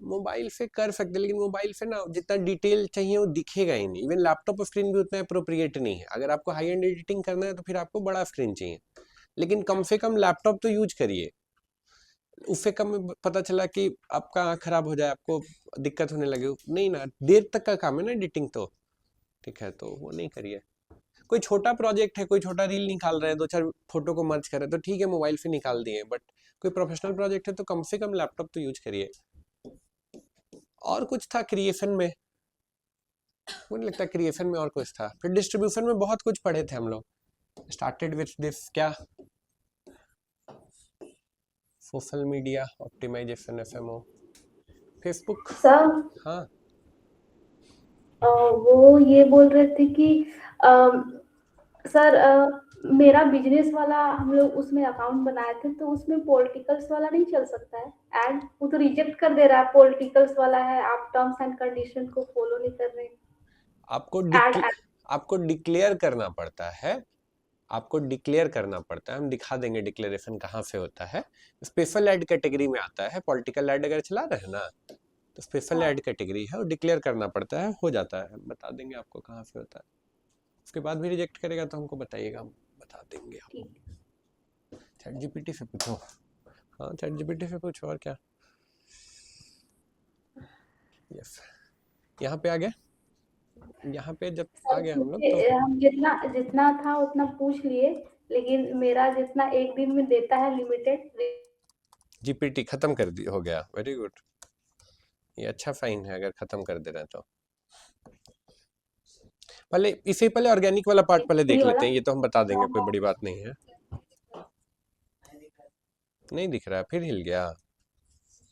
मोबाइल से कर सकते हैं, लेकिन मोबाइल से ना जितना डिटेल चाहिए वो दिखेगा ही नहीं। इवन लैपटॉप स्क्रीन भी उतना अप्रोप्रिएट नहीं है। अगर आपको हाई एंड एडिटिंग करना है तो फिर आपको बड़ा स्क्रीन चाहिए, लेकिन कम से कम लैपटॉप तो यूज करिए। उससे कम में पता चला कि आपका आँख खराब हो जाए, आपको दिक्कत होने लगे, नहीं ना, देर तक का काम है ना एडिटिंग तो, ठीक है, तो वो नहीं करिए। कोई छोटा प्रोजेक्ट है, कोई छोटा रील निकाल रहे हैं, 2-4 फोटो को मर्ज कर रहे हैं, तो ठीक है मोबाइल से निकाल दिए, बट कोई प्रोफेशनल प्रोजेक्ट है तो कम से कम लैपटॉप तो यूज करिए। और कुछ था क्रिएशन में, मुझे लगता है क्रिएशन में और कुछ था, फिर डिस्ट्रीब्यूशन में बहुत कुछ पढ़े थे हम लोग। स्टार्टेड विथ दिस क्या, social media optimization, FMO, Facebook. Sir हाँ वो ये बोल रहे थे कि सर मेरा बिजनेस वाला हम लोग उसमें अकाउंट बनाए थे, तो उसमें पॉलिटिकल्स वाला नहीं चल सकता है ऐड? वो तो रिजेक्ट कर दे रहा है, पॉलिटिकल्स वाला है, आप टर्म्स एंड कंडीशन को फॉलो नहीं कर रहे। आपको ऐड आपको डिक्लेयर करना पड़ता है, आपको डिक्लेयर करना पड़ता है। हम दिखा देंगे डिक्लेरेशन कहाँ से होता है। स्पेशल ऐड कैटेगरी में आता है। पॉलिटिकल ऐड अगर चला रहे हैं ना तो स्पेशल ऐड कैटेगरी है, और डिक्लेयर करना पड़ता है, हो जाता है। हम बता देंगे आपको कहाँ से होता है। उसके बाद भी रिजेक्ट करेगा तो हमको बताइएगा, हम बता देंगे आपको। चैट जीपीटी से पूछो, हाँ चैट जीपीटी से पूछो, और क्या। यस, यहाँ पे आ गए, यहाँ पे जब आ गए हम लोग तो हम जितना जितना था उतना पूछ लिए, लेकिन मेरा जितना एक दिन में देता है लिमिटेड। जीपीटी खत्म कर दी, हो गया, वेरी गुड। ये अच्छा साइन है अगर खत्म कर दे रहे हैं तो। पहले इसे पहले ऑर्गेनिक वाला पार्ट पहले देख ये लेते वाला हैं, ये तो हम बता देंगे, कोई बड़ी बात नहीं है। नहीं दिख रहा, फिर हिल गया,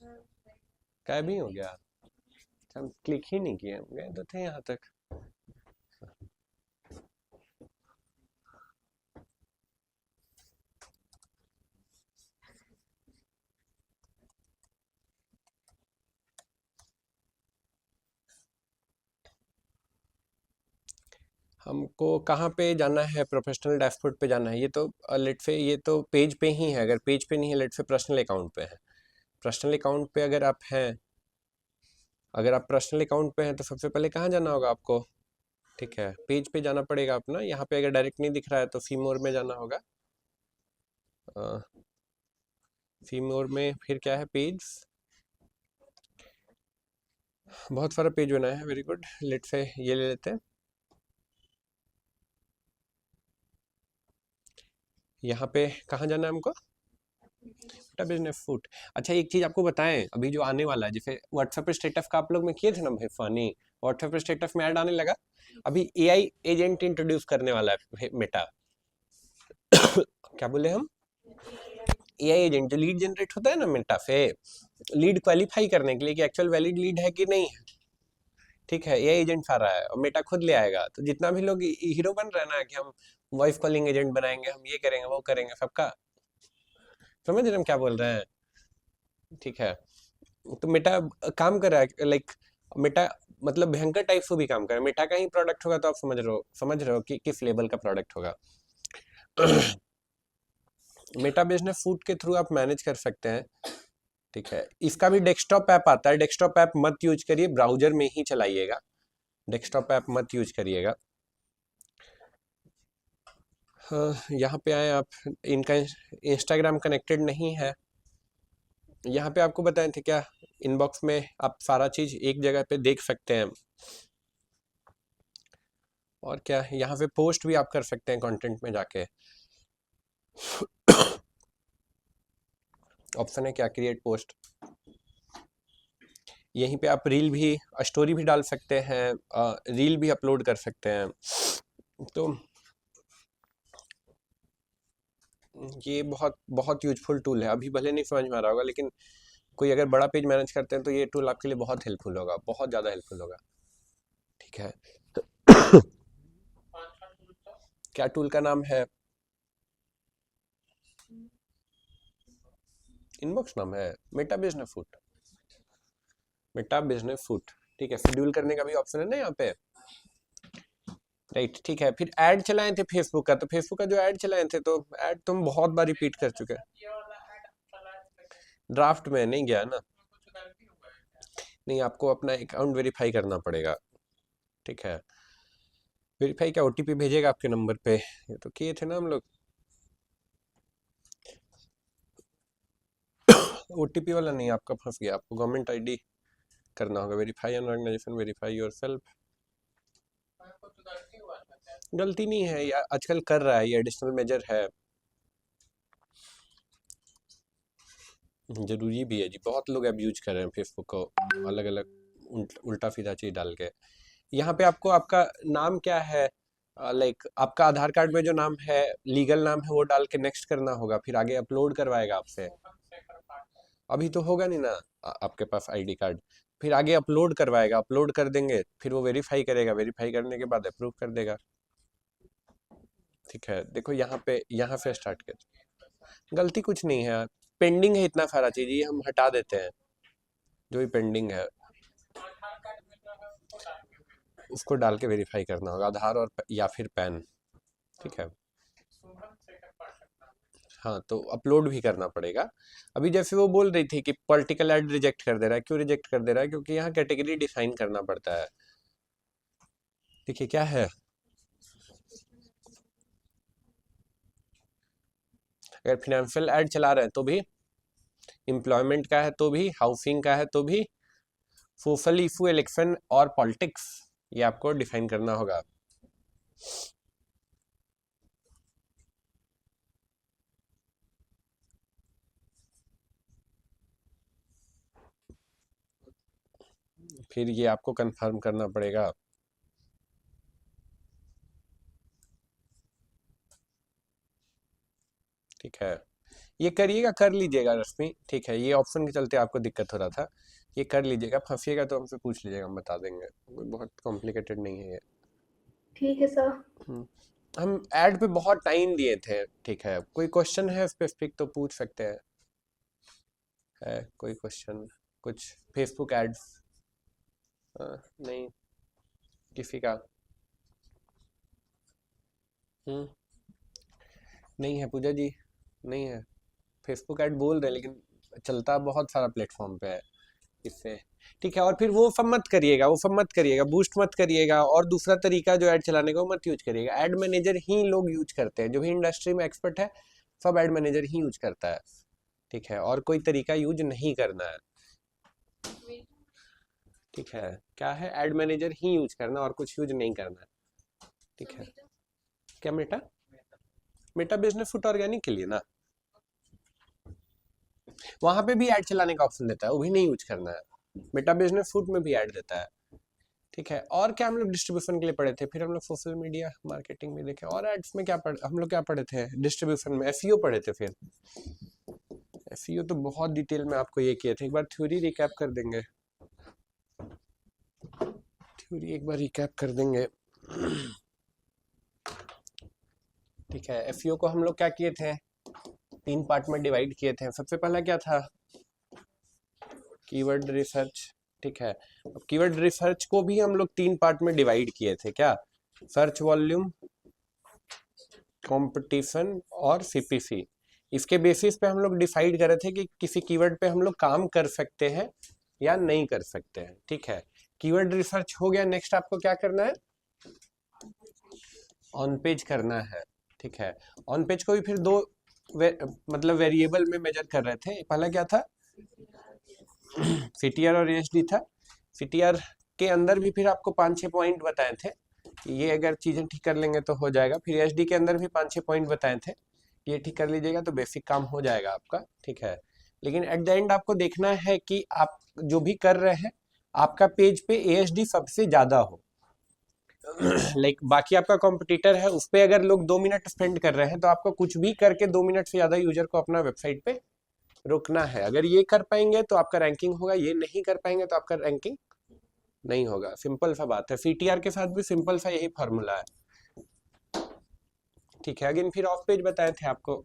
गायब भी हो गया। हम क्लिक ही नहीं किए, हम गए तो थे यहाँ तक। हमको कहाँ पे जाना है, प्रोफेशनल डैशबोर्ड पे जाना है। ये तो लेट से, ये तो पेज पे ही है। अगर पेज पे नहीं है, लेट से पर्सनल अकाउंट पे है। पर्सनल अकाउंट पे अगर आप हैं, अगर आप पर्सनल अकाउंट पे हैं तो सबसे पहले कहाँ जाना होगा आपको, ठीक है, पेज पे जाना पड़ेगा अपना। यहाँ पे अगर डायरेक्ट नहीं दिख रहा है तो सी मोर में जाना होगा। सी मोर में फिर क्या है, पेज, बहुत सारा पेज बनाया है, वेरी गुड। लेट से ये ले लेते हैं। यहाँ पे कहाँ जाना है हमको, बेटा बिजनेस फूट। अच्छा एक चीज आपको बताएं, अभी जो आने वाला है, जैसे व्हाट्सएप पे स्टेटस का आप लोग में किए थे ना भाई फनी, व्हाट्सएप पे स्टेटस में ऐड आने लगा। अभी एआई एजेंट इंट्रोड्यूस करने वाला है मेटा। क्या बोले हम, एआई एजेंट जो लीड जनरेट होता है ना मेटा से, लीड क्वालिफाई करने के लिए कि एक्चुअल वैलिड लीड है कि नहीं है, ठीक है, एआई एजेंट आ रहा है और मेटा खुद ले आएगा। तो जितना भी लोग हीरो बन रहे हैं ना कि हम वॉइस कॉलिंग एजेंट बनाएंगे, हम ये करेंगे वो करेंगे, सबका समझ रहे हम क्या बोल रहे हैं, ठीक है। तो मेटा काम कर रहा है, लाइक मेटा मतलब भयंकर टाइप से भी काम कर रहा है। मेटा का ही प्रोडक्ट होगा तो आप समझ रहे हो कि किस लेवल का प्रोडक्ट होगा। मेटा बिजनेस फूड के थ्रू आप मैनेज कर सकते हैं, ठीक है। इसका भी डेस्कटॉप ऐप आता है। डेस्कटॉप ऐप मत यूज करिए, ब्राउजर में ही चलाइएगा, डेस्कटॉप ऐप मत यूज करिएगा। हाँ, यहाँ पे आए आप, इनका इंस्टाग्राम कनेक्टेड नहीं है। यहाँ पे आपको बताए थे क्या, इनबॉक्स में आप सारा चीज एक जगह पे देख सकते हैं। और क्या, यहाँ पे पोस्ट भी आप कर सकते हैं कंटेंट में जाके। ऑप्शन है क्या, क्रिएट पोस्ट। यहीं पे आप रील भी, स्टोरी भी डाल सकते हैं, रील भी अपलोड कर सकते हैं। तो ये बहुत बहुत यूजफुल टूल है। अभी भले नहीं समझ में आ रहा होगा, लेकिन कोई अगर बड़ा पेज मैनेज करते हैं तो ये टूल आपके लिए बहुत हेल्पफुल होगा, बहुत ज़्यादा हेल्पफुल होगा। ठीक है क्या टूल का नाम है? इनबॉक्स नाम है Meta business foot, Meta business foot. ठीक है, शेड्यूल करने का भी ऑप्शन है ना यहाँ पे, राइट। ठीक है, फिर ऐड चलाए थे फेसबुक का, तो फेसबुक का जो ऐड चलाए थे तो ऐड तुम बहुत बार रिपीट कर चुके हैं। ड्राफ्ट में नहीं गया ना, नहीं आपको अपना अकाउंट वेरीफाई करना पड़ेगा। ठीक है, वेरीफाई क्या, ओटीपी भेजेगा आपके नंबर पे, ये तो किए थे ना हम लोग। ओटीपी वाला नहीं, आपका फंस गया, आपको गवर्नमेंट आईडी करना होगा, verify an organisation, verify yourself. गलती नहीं है, ये आजकल कर रहा है, ये एडिशनल मेजर है, जरूरी भी है जी। बहुत लोग अब्यूज कर रहे हैं फेसबुक को, अलग अलग उल्टा सीधा चीज डाल के। यहाँ पे आपको आपका नाम क्या है, लाइक आपका आधार कार्ड में जो नाम है, लीगल नाम है, वो डाल के नेक्स्ट करना होगा, फिर आगे अपलोड करवाएगा आपसे। अभी तो होगा नहीं ना आपके पास आईडी कार्ड, फिर आगे अपलोड करवाएगा, अपलोड कर देंगे, फिर वो वेरीफाई करेगा, वेरीफाई करने के बाद अप्रूव कर देगा। ठीक है, देखो यहाँ पे स्टार्ट कर, गलती कुछ नहीं है, पेंडिंग है इतना सारा चीज, ये हम हटा देते हैं, जो भी पेंडिंग है उसको डाल के वेरीफाई करना होगा, आधार और या फिर पैन। ठीक है, हाँ तो अपलोड भी करना पड़ेगा। अभी जैसे वो बोल रही थी कि पॉलिटिकल ऐड रिजेक्ट कर दे रहा है, क्यों रिजेक्ट कर दे रहा है? क्योंकि यहाँ कैटेगरी डिफाइन करना पड़ता है। देखिए क्या है, अगर फिनेंशियल ऐड चला रहे हैं तो भी, एम्प्लॉयमेंट का है तो भी, हाउसिंग का है तो भी, सोशल इशू, इलेक्शन और पॉलिटिक्स, ये आपको डिफाइन करना होगा। फिर ये आपको कंफर्म करना पड़ेगा। ठीक है, ये करिएगा, कर लीजिएगा रश्मि। ठीक है, ये ऑप्शन के चलते आपको दिक्कत हो रहा था, ये कर लीजिएगा, फंसिएगा तो हमसे पूछ लीजिएगा, हम बता देंगे, कोई बहुत कॉम्प्लिकेटेड नहीं है ये। ठीक है सर। हम ऐड पे बहुत टाइम दिए थे। ठीक है, कोई क्वेश्चन है स्पेसिफिक तो पूछ सकते हैं, है कोई क्वेश्चन कुछ फेसबुक एड्स? नहीं किसी का? नहीं है पूजा जी, नहीं है। फेसबुक ऐड बोल रहे हैं लेकिन चलता बहुत सारा प्लेटफॉर्म पे है इससे। ठीक है, और फिर वो सब मत करिएगा, वो सब मत करिएगा, बूस्ट मत करिएगा, और दूसरा तरीका जो ऐड चलाने का वो मत यूज करिएगा। ऐड मैनेजर ही लोग यूज करते हैं, जो भी इंडस्ट्री में एक्सपर्ट है सब ऐड मैनेजर ही यूज करता है। ठीक है, और कोई तरीका यूज नहीं करना है। ठीक है, क्या है, ऐड मैनेजर ही यूज करना और कुछ यूज नहीं करना है। ठीक है, क्या Meta, Meta business foot organic के लिए ना, वहां पे भी ऐड चलाने का ऑप्शन देता है, वो भी नहीं यूज करना है। मेटा बिजनेस फुट में भी ऐड देता है। ठीक है, और क्या हम लोग डिस्ट्रीब्यूशन के लिए पढ़े थे, फिर हम लोग सोशल मीडिया मार्केटिंग में देखे, और एड्स में क्या पढ़े हम लोग, क्या पढ़े थे डिस्ट्रीब्यूशन में? एसईओ पढ़े थे। फिर एसईओ तो बहुत डिटेल में आपको ये किए थे, एक बार थ्योरी रिकैप कर देंगे, थ्योरी एक बार रिकैप कर देंगे। ठीक है, एसईओ को हम लोग क्या किए थे, 3 पार्ट में डिवाइड किए थे। सबसे पहला क्या था, कीवर्ड रिसर्च। ठीक है, अब कीवर्ड रिसर्च को भी हम लोग 3 पार्ट में डिवाइड किए थे, क्या, सर्च वॉल्यूम, कंपटीशन और सीपीसी। इसके बेसिस पे हम लोग डिसाइड कर रहे थे कि किसी कीवर्ड पे हम लोग काम कर सकते हैं या नहीं कर सकते हैं। ठीक है, कीवर्ड रिसर्च हो गया, नेक्स्ट आपको क्या करना है, ऑन पेज करना है। ठीक है, ऑन पेज को भी फिर दो मतलब वेरिएबल में मेजर कर रहे थे। पहला क्या था, सीटीआर और एएचडी था। सीटीआर के अंदर भी फिर आपको 5-6 पॉइंट बताए थे, ये अगर चीजें ठीक कर लेंगे तो हो जाएगा। फिर एएचडी के अंदर भी 5-6 पॉइंट बताए थे, ये ठीक कर लीजिएगा तो बेसिक काम हो जाएगा आपका। ठीक है, लेकिन एट द एंड आपको देखना है कि आप जो भी कर रहे हैं आपका पेज पे एएचडी सबसे ज्यादा हो। लाइक बाकी आपका कॉम्पिटिटर है, उस पर अगर लोग 2 मिनट स्पेंड कर रहे हैं तो आपको कुछ भी करके 2 मिनट से ज्यादा यूजर को अपना वेबसाइट पे रुकना है। अगर ये कर पाएंगे तो आपका रैंकिंग होगा, ये नहीं कर पाएंगे तो आपका रैंकिंग नहीं होगा। सिंपल सा बात है। सीटीआर के साथ भी सिंपल सा यही फॉर्मूला है, ठीक है। अगेन फिर ऑफ पेज बताए थे आपको।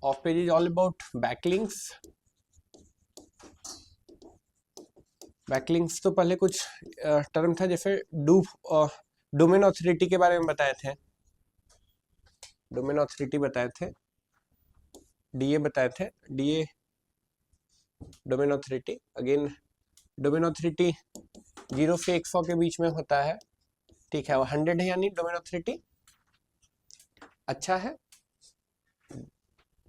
Of page is all about backlinks. Backlinks तो पहले कुछ टर्म था, जैसे डोमेन ऑथोरिटी के बारे में बताए थे, डोमेन ऑथोरिटी बताए थे, डीए बताए थे, DA domain authority. Again domain authority 0 से 100 के बीच में होता है, ठीक है। 100 है यानी डोमेन ऑथोरिटी अच्छा है,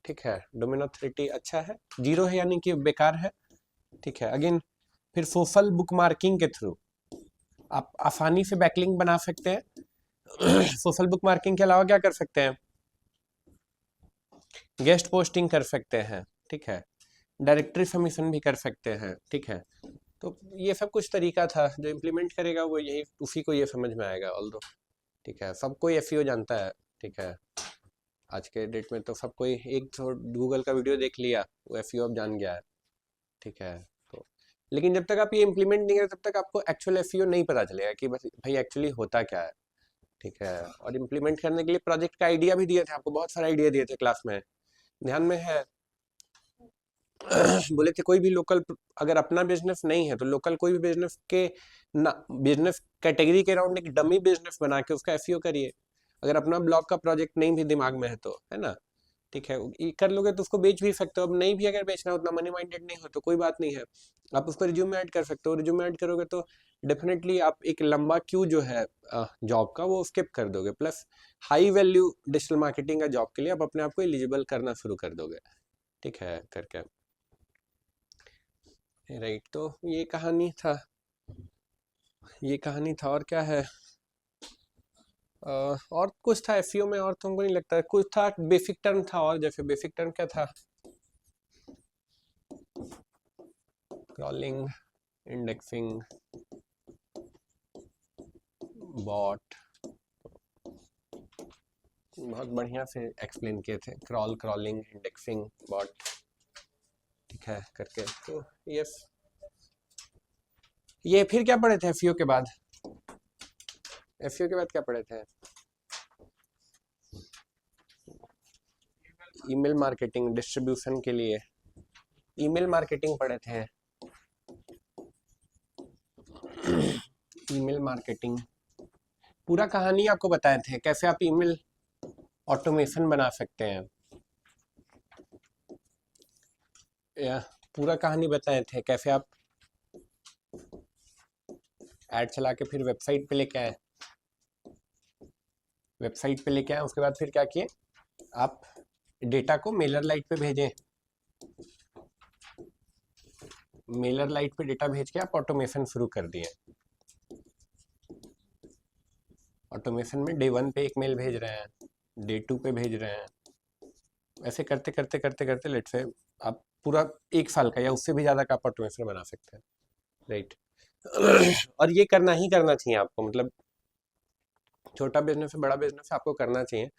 ठीक है। डोमेन ऑथोरिटी अच्छा है। 0 है यानी कि बेकार है, ठीक है। अगेन फिर सोशल बुक मार्किंग के थ्रू आप आसानी से बैकलिंक बना सकते हैं। सोशल बुक मार्किंग के अलावा क्या कर सकते हैं? गेस्ट पोस्टिंग कर सकते हैं, ठीक है। डायरेक्टरी सबमिशन भी कर सकते हैं, ठीक है। तो ये सब कुछ तरीका था, जो इम्प्लीमेंट करेगा वो यही, उसी को ये समझ में आएगा। ऑल्दो ठीक है, सब कोई एसईओ जानता है, ठीक है। आज के डेट में तो सब कोई एक तो गूगल का वीडियो देख लिया, वो एसईओ अब जान गया है, ठीक है। तो लेकिन जब तक आप ये इम्प्लीमेंट नहीं करें तब तक आपको एक्चुअल एसईओ नहीं पता चलेगा कि बस भाई एक्चुअली होता क्या है, ठीक है। और इम्प्लीमेंट करने के लिए प्रोजेक्ट का आइडिया भी दिए थे आपको, बहुत सारे आइडिया दिए थे क्लास में, ध्यान में है। बोले थे कोई भी लोकल, अगर अपना बिजनेस नहीं है तो लोकल कोई भी बिजनेस के ना, बिजनेस कैटेगरी के अराउंड एक डमी बिजनेस बना के उसका एसईओ करिए। अगर अपना ब्लॉग का प्रोजेक्ट नहीं भी दिमाग में है तो, है ना, ठीक है। ये कर लोगे तो उसको बेच भी सकते हो। अब नहीं भी अगर बेचना उतना मनी माइंडेड नहीं हो तो कोई बात नहीं है, आप उसको रिज्यूम में ऐड कर सकते हो। रिज्यूम में ऐड करोगे तो डेफिनेटली आप एक लंबा क्यू जो है जॉब का वो स्किप कर दोगे। Plus high value digital marketing का जॉब के लिए आप अपने आप को एलिजिबल करना शुरू कर दोगे, ठीक है, करके। राइट, तो ये कहानी था, ये कहानी था। और क्या है? और कुछ था एसईओ में, और तुमको नहीं लगता? कुछ था बेसिक टर्म था, और जैसे बेसिक टर्म क्या था? क्रॉलिंग, इंडेक्सिंग, बॉट, बहुत बढ़िया से एक्सप्लेन किए थे। क्रॉलिंग, इंडेक्सिंग, बॉट, ठीक है, करके। तो ये फिर क्या पढ़े थे एसईओ के बाद? एसईओ के बाद क्या पढ़े थे? ईमेल मार्केटिंग, डिस्ट्रीब्यूशन के लिए ईमेल मार्केटिंग पढ़े थे। ईमेल मार्केटिंग पूरा कहानी आपको बताए थे, कैसे आप ईमेल ऑटोमेशन बना सकते हैं, या पूरा कहानी बताए थे कैसे आप ऐड चला के फिर वेबसाइट पे लेके आए। वेबसाइट पे लेके आए, उसके बाद फिर क्या किए? आप डेटा को मेलर लाइट पे भेजें, मेलर लाइट पे डेटा भेज के आप ऑटोमेशन शुरू कर दिए। ऑटोमेशन में डे 1 पे एक मेल भेज रहे हैं, डे 2 पे भेज रहे हैं, ऐसे करते करते करते करते लेट से आप पूरा 1 साल का या उससे भी ज़्यादा का आप ऑटोमेशन बना सकते हैं, राइट। और ये करना ही करना चाहिए आपको, मतलब छोटा बिजनेस है, बड़ा बिजनेस है, आपको करना चाहिए।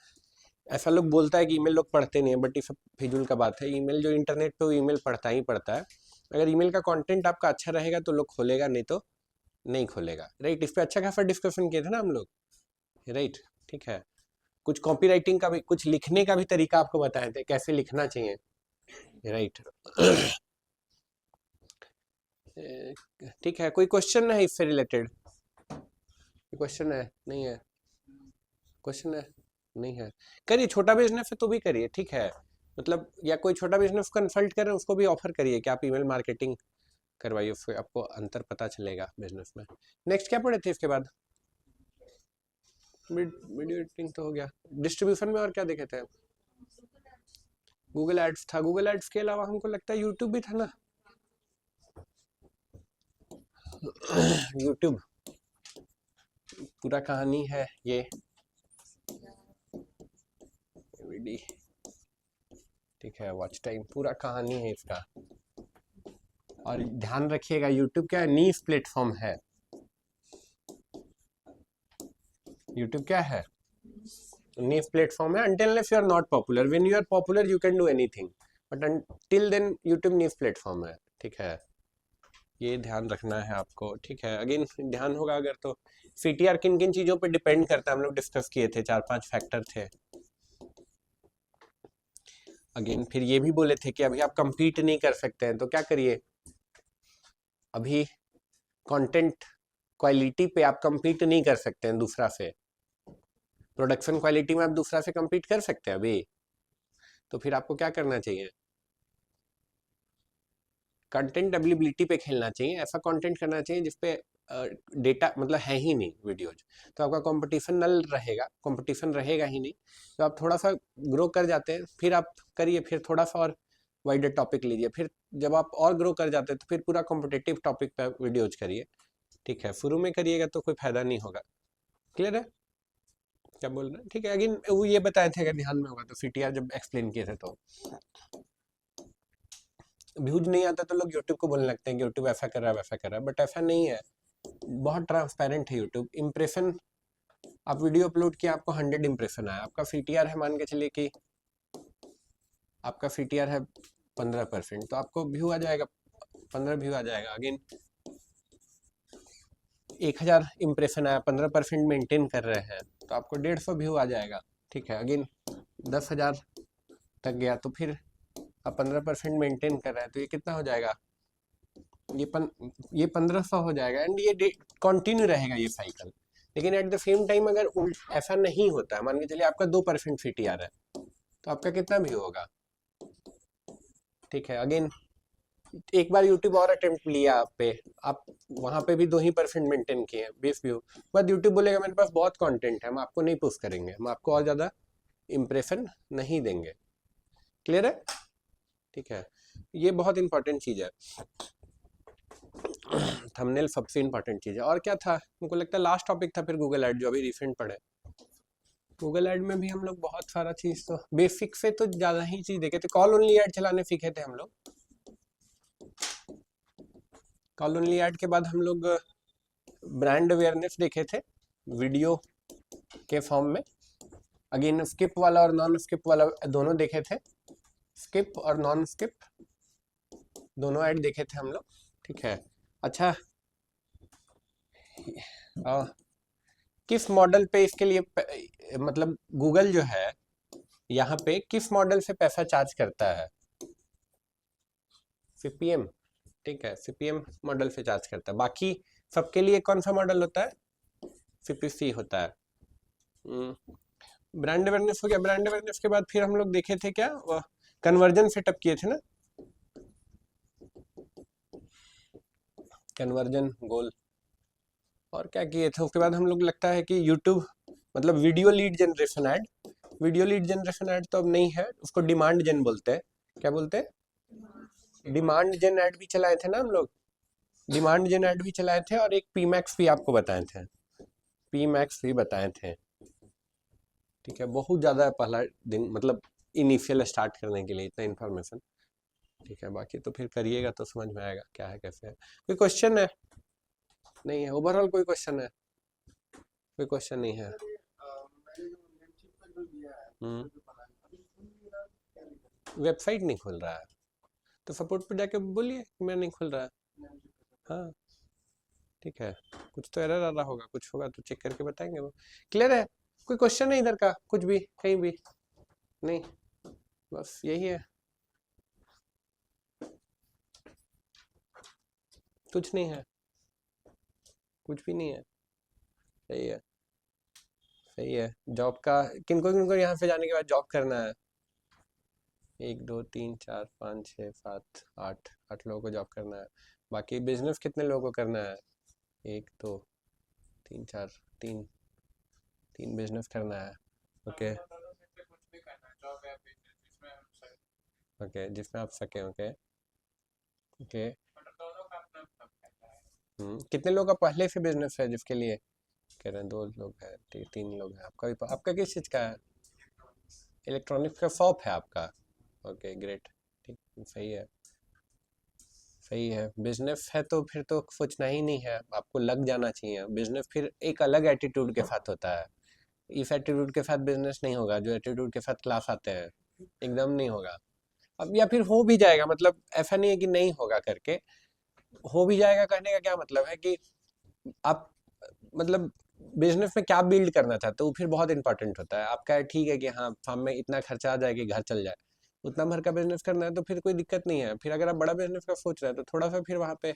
ऐसा लोग बोलता है कि ईमेल लोग पढ़ते नहीं है, बट ये सब फिजूल का बात है। ईमेल जो इंटरनेट पे, वो ईमेल पढ़ता ही पढ़ता है। अगर ईमेल का कंटेंट आपका अच्छा रहेगा तो लोग खोलेगा, नहीं तो नहीं खोलेगा, राइट। इस पे अच्छा खासा डिस्कशन किए थे ना हम लोग, राइट, ठीक है। कुछ कॉपी राइटिंग का भी, कुछ लिखने का भी तरीका आपको बताए थे, कैसे लिखना चाहिए, राइट। ठीक है, कोई क्वेश्चन है इससे रिलेटेड? क्वेश्चन है? नहीं है? क्वेश्चन है? नहीं है? करिए, छोटा बिजनेस है तो भी करिए, ठीक है। मतलब या कोई छोटा बिजनेस कंसल्ट करें, उसको भी ऑफर करिए कि आप ईमेल मार्केटिंग करवाइए, उससे आपको अंतर पता चलेगा बिजनेस में। नेक्स्ट क्या पढ़े थे इसके बाद? वीडियो एडिटिंग तो हो गया। डिस्ट्रीब्यूशन में और क्या देखे थे? गूगल एड्स था। गूगल एड्स के अलावा हमको लगता है यूट्यूब भी था ना। यूट्यूब पूरा कहानी है ये, ठीक है। वॉच टाइम पूरा कहानी है इसका। और ध्यान रखिएगा, यूट्यूब क्या है? नीश प्लेटफॉर्म है। यूट्यूब क्या है? niche प्लेटफॉर्म है until unless you are not popular. When you are popular you can do anything, but until then YouTube niche platform है, ठीक है, ये ध्यान रखना है आपको, ठीक है। अगेन ध्यान होगा अगर तो CTR किन किन चीज़ों पे डिपेंड करता है, हम लोग डिस्कस किए थे, 4-5 फैक्टर थे। अगेन फिर ये भी बोले थे कि अभी आप compete नहीं कर सकते हैं, तो क्या करिए, अभी कंटेंट क्वालिटी पे आप compete नहीं कर सकते हैं दूसरा से, प्रोडक्शन क्वालिटी में आप दूसरा से compete कर सकते हैं अभी, तो फिर आपको क्या करना चाहिए, कंटेंट अवेलेबिलिटी पे खेलना चाहिए, ऐसा कंटेंट करना चाहिए जिसपे डेटा मतलब है ही नहीं वीडियोज, तो आपका कंपटीशन नल रहेगा, कंपटीशन रहेगा ही नहीं। तो आप थोड़ा सा ग्रो कर जाते हैं, फिर आप करिए, फिर थोड़ा सा और वाइडर टॉपिक लीजिए, फिर जब आप और ग्रो कर जाते हैं तो फिर पूरा कॉम्पिटिटिव टॉपिक पे वीडियोज करिए, ठीक है। शुरू में करिएगा तो कोई फायदा नहीं होगा। क्लियर है क्या बोल रहे हैं, ठीक है। अगेन वो ये बताए थे, अगर ध्यान में होगा तो CTR जब एक्सप्लेन किए थे, तो व्यूज नहीं आता तो लोग यूट्यूब को बोलने लगते हैं कि यूट्यूब ऐसा कर रहा है वैसा कर रहा है, बट ऐसा नहीं है, बहुत ट्रांसपेरेंट है यूट्यूब। इम्प्रेशन, आप वीडियो अपलोड किया, आपको 100 इम्प्रेशन आया, आपका CTR है, मान के चलिए कि आपका CTR है 15%, तो आपको व्यू आ जाएगा, 15 व्यू आ जाएगा। अगेन 1000 इम्प्रेशन आया, 15% मेंटेन कर रहे हैं, तो आपको 150 व्यू आ जाएगा, ठीक है। अगेन 10,000 तक गया, तो फिर आप 15% मेंटेन कर रहे हैं, तो ये कितना हो जाएगा, ये 1500 हो जाएगा, एंड ये कंटिन्यू रहेगा ये साइकिल। लेकिन एट द सेम टाइम अगर ऐसा नहीं होता है, मान के चलिए आपका 2% CTR है, तो आपका कितना व्यू होगा, ठीक है। अगेन एक बार यूट्यूब और अटेम्प्ट लिया आप पे, आप वहां पे भी 2% मेंटेन किए, 20 व्यू, बाद यूट्यूब बोलेगा मेरे पास बहुत कंटेंट है, हम आपको नहीं पुश करेंगे, हम आपको और ज्यादा इंप्रेशन नहीं देंगे। क्लियर है, ठीक है। ये बहुत इंपॉर्टेंट चीज है, थंबनेल सबसे इंपॉर्टेंट चीज है। और क्या था, मुझको लगता है लास्ट टॉपिक था फिर गूगल ऐड, जो अभी रिसेंट पढ़े। गूगल ऐड में भी हम लोग बहुत सारा चीज, तो बेसिक से तो ज्यादा ही चीज देखे थे। कॉल ओनली ऐड चलाने सीखे थे हम लोग, कॉल ओनली ऐड के बाद हम लोग ब्रांड अवेयरनेस देखे थे वीडियो के फॉर्म में। अगेन स्किप वाला और नॉन स्किप वाला दोनों देखे थे, स्किप और नॉन स्किप दोनों ऐड देखे थे हम लोग, ठीक है। अच्छा, किस मॉडल पे इसके लिए मतलब गूगल जो है यहाँ पे किस मॉडल से पैसा चार्ज करता है, CPM, ठीक है, CPM मॉडल से चार्ज करता है। बाकी सबके लिए कौन सा मॉडल होता है, CPC होता है। ब्रांड अवेयरनेस हो गया। ब्रांड अवेयरनेस के बाद फिर हम लोग देखे थे क्या, कन्वर्जन सेटअप किए थे ना, कन्वर्जन गोल, और क्या किए थे उसके बाद हम लोग, लगता है कि यूट्यूब मतलब video lead generation add, video lead generation add तो अब नहीं है, उसको डिमांड जेन बोलते हैं। क्या बोलते हैं, डिमांड जेन ऐड भी चलाए थे ना हम लोग, डिमांड जेन ऐड भी चलाए थे, और एक PMAX भी आपको बताए थे, PMAX भी बताए थे, ठीक है। बहुत ज़्यादा पहला दिन, मतलब इनिशियल स्टार्ट करने के लिए इतना इन्फॉर्मेशन, ठीक है। बाकी तो फिर करिएगा तो समझ में आएगा क्या है कैसे है। कोई क्वेश्चन है, नहीं है, ओवरऑल कोई क्वेश्चन है, कोई क्वेश्चन नहीं है। वेबसाइट नहीं खुल रहा है, तो सपोर्ट पे जाके बोलिए मैं नहीं खुल रहा है, हाँ ठीक है। कुछ तो एरर आ रहा होगा, कुछ होगा तो चेक करके बताएंगे वो। क्लियर है, कोई क्वेश्चन है इधर का, कुछ भी कहीं भी नहीं, बस यही है, कुछ नहीं है, कुछ भी नहीं है, सही है, सही है। जॉब का किनको यहाँ से जाने के बाद जॉब करना है, 1 2 3 4 5 6 7 8 लोगों को जॉब करना है। बाकी बिजनेस कितने लोगों को करना है, 1 2 3 4 तीन बिजनेस करना है, ओके ओके, जिसमें आप सके, ओके ओके। कितने लोगों का पहले से बिजनेस है जिसके लिए कह रहे हैं, 2 लोग हैं, 3 लोग हैं, आपका भी, आपका किस चीज़ का है, इलेक्ट्रॉनिक्स का शॉप है आपका, ओके ग्रेट, ठीक, सही है, सही है। बिजनेस है तो फिर तो सोचना ही नहीं है, आपको लग जाना चाहिए बिजनेस, फिर एक अलग एटीट्यूड के साथ होता है, इस एटीट्यूड के साथ बिजनेस नहीं होगा जो एटीट्यूड के साथ क्लास आते हैं, एकदम नहीं होगा। अब या फिर हो भी जाएगा, मतलब ऐसा नहीं है कि नहीं होगा करके, हो भी जाएगा कहने का क्या मतलब है कि आप मतलब बिजनेस में क्या बिल्ड करना चाहते हो वो फिर बहुत इंपॉर्टेंट होता है। आपका ठीक है कि हाँ फार्म में इतना खर्चा आ जाए कि घर चल जाए, उतना भर का बिजनेस करना है तो फिर कोई दिक्कत नहीं है। फिर अगर आप बड़ा बिजनेस का सोच रहे हैं तो थोड़ा सा फिर वहाँ पे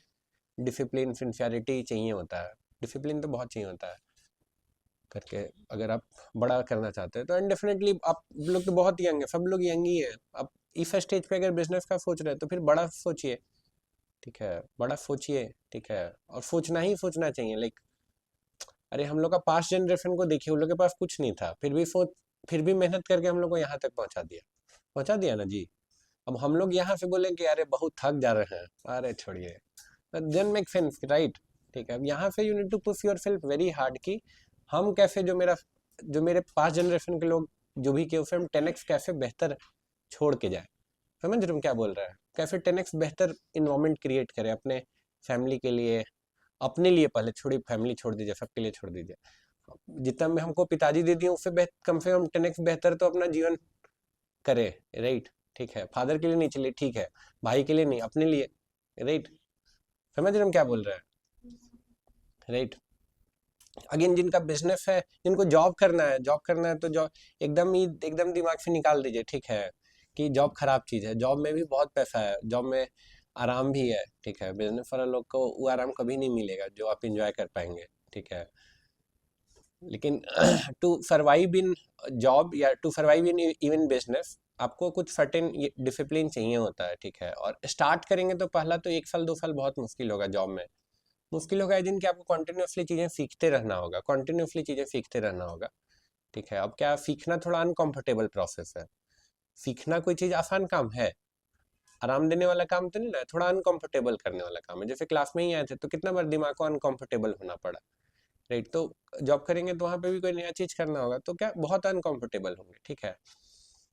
डिसिप्लिन सिंसियरिटी चाहिए होता है, डिसिप्लिन तो बहुत चाहिए होता है करके। अगर आप बड़ा करना चाहते हैं तो एंड डेफिनेटली आप लोग तो बहुत यंग है, सब लोग यंग ही है। आप इस स्टेज पे अगर बिजनेस का सोच रहे हैं तो फिर बड़ा सोचिए, ठीक है, बड़ा सोचिए, ठीक है। और सोचना ही सोचना चाहिए। लाइक अरे हम लोग का पास्ट जनरेशन को देखिए, उन लोग के पास कुछ नहीं था, फिर भी मेहनत करके हम लोग को यहाँ तक पहुँचा दिया ना जी। अब हम लोग यहाँ से बोले कि अरे बहुत थक जा रहे हैं, अरे छोड़िए, देन मेक सेंस, राइट। ठीक है, अब यहाँ से you need to push yourself very hard कि हम कैसे जो मेरे पास्ट जनरेशन के लोग जो भी किए उसे हम 10x कैसे बेहतर छोड़ के जाए। समझ रहे हो क्या बोल रहा है, कैसे 10x बेहतर इन्वायरमेंट क्रिएट करें अपने फैमिली के लिए, अपने लिए पहले छोड़िए, फैमिली छोड़ दीजिए, सबके लिए छोड़ दीजिए। जितना में हमको पिताजी दे दिए उससे कम से कम 10x बेहतर तो अपना जीवन करे, राइट। ठीक है, फादर के लिए नहीं चलिए, ठीक है, भाई के लिए नहीं, अपने लिए, राइट। समझ रहे हम क्या बोल रहे हैं, राइट। अगेन जिनका बिजनेस है, जिनको जॉब करना है तो जॉब एकदम दिमाग से निकाल दीजिए, ठीक है, कि जॉब खराब चीज़ है। जॉब में भी बहुत पैसा है, जॉब में आराम भी है, ठीक है। बिजनेस वाला लोग को वो आराम कभी नहीं मिलेगा जो आप इंजॉय कर पाएंगे, ठीक है। लेकिन टू सर्वाइव इन जॉब या to survive in even business आपको कुछ सर्टेन डिसिप्लिन चाहिए होता है, ठीक है। और स्टार्ट करेंगे तो पहला तो 1 साल 2 साल बहुत मुश्किल होगा, जॉब में मुश्किल होगा जिनके आपको कॉन्टिन्यूसली चीज़ें सीखते रहना होगा, ठीक है। अब क्या, सीखना थोड़ा अनकंफर्टेबल प्रोसेस है। सीखना कोई चीज़ आसान काम है, आराम देने वाला काम तो नहीं ना, थोड़ा अनकंफर्टेबल करने वाला काम है। जैसे क्लास में ही आए थे तो कितना बार दिमाग को अनकंफर्टेबल होना पड़ा, राइट। तो जॉब करेंगे तो वहाँ पे भी कोई नया चीज़ करना होगा तो क्या बहुत अनकंफर्टेबल होंगे, ठीक है।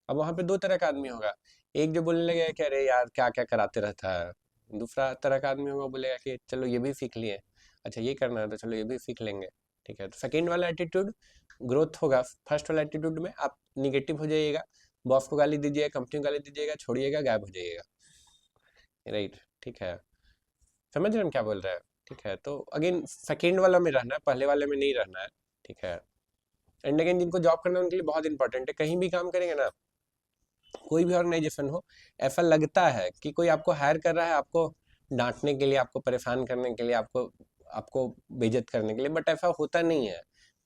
अब वहाँ पे 2 तरह का आदमी होगा, एक जो बोलने लगेगा कि अरे यार क्या क्या कराते रहता है, दूसरा तरह का आदमी होगा बोलेगा कि चलो ये भी सीख लिए, अच्छा ये करना है तो चलो ये भी सीख लेंगे, ठीक है। तो सेकेंड वाला एटीट्यूड ग्रोथ होगा, फर्स्ट वाला एटीट्यूड में आप निगेटिव हो जाइएगा, बॉस को गाली दीजिएगा, कंपनी को गाली दीजिएगा, छोड़िएगा, गायब हो जाइएगा, राइट। ठीक है, समझ रहे हैं हम क्या बोल रहे हैं, ठीक है। तो अगेन सेकेंड वाला में रहना है, पहले वाले में नहीं रहना है, ठीक है। एंड अगेन जिनको जॉब करना है उनके लिए बहुत इंपॉर्टेंट है, कहीं भी काम करेंगे ना, कोई भी ऑर्गेनाइजेशन हो, ऐसा लगता है कि कोई आपको हायर कर रहा है आपको डांटने के लिए, आपको परेशान करने के लिए, आपको आपको बेइज्जत करने के लिए, बट ऐसा होता नहीं है।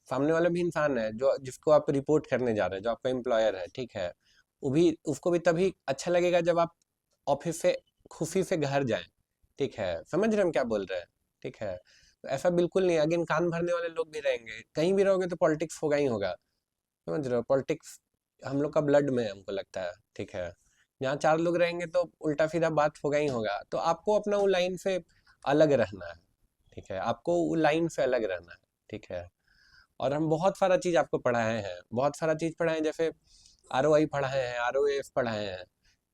सामने वाला भी इंसान है जो जिसको आप रिपोर्ट करने जा रहे हैं, जो आपका एम्प्लॉयर है, ठीक है। वो भी उसको भी तभी अच्छा लगेगा जब आप ऑफिस से खुशी से घर जाएं, ठीक है। समझ रहे हैं हम क्या बोल रहे हैं, ठीक है। तो ऐसा बिल्कुल नहीं, अगेन कान भरने वाले लोग भी रहेंगे, कहीं भी रहोगे तो पॉलिटिक्स होगा ही होगा, समझ रहे हो। पॉलिटिक्स हम लोग का ब्लड में है, हमको लगता है, ठीक है। जहाँ 4 लोग रहेंगे तो उल्टा सीधा बात होगा ही होगा, तो आपको अपना वो लाइन से अलग रहना है, ठीक है। आपको वो लाइन से अलग रहना है, ठीक है। और हम बहुत सारा चीज़ आपको पढ़ाए हैं, बहुत सारा चीज़ पढ़ाए हैं, जैसे ROI पढ़ाए हैं, ROF पढ़ाए हैं,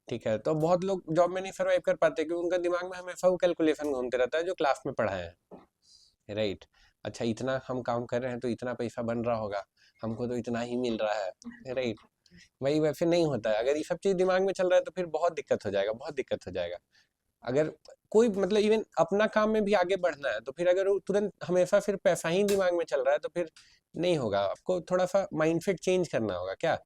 ठीक है। तो बहुत लोग जॉब में नहीं सर्वाइव कर पाते क्योंकि उनका दिमाग में हमेशा वो कैलकुलेशन घूमते रहता है जो क्लास में पढ़ाए हैं, राइट। अच्छा इतना हम काम कर रहे हैं तो इतना पैसा बन रहा होगा, हमको तो इतना ही मिल रहा है, राइट। वही वैसे नहीं होता है। अगर ये सब चीज़ दिमाग में चल रहा है तो फिर बहुत दिक्कत हो जाएगा, बहुत दिक्कत हो जाएगा। अगर कोई मतलब इवन अपना काम में भी आगे बढ़ना है तो फिर अगर वो तुरंत हमेशा फिर पैसा ही दिमाग में चल रहा है तो फिर नहीं होगा। आपको थोड़ा सा माइंडसेट चेंज करना होगा, क्या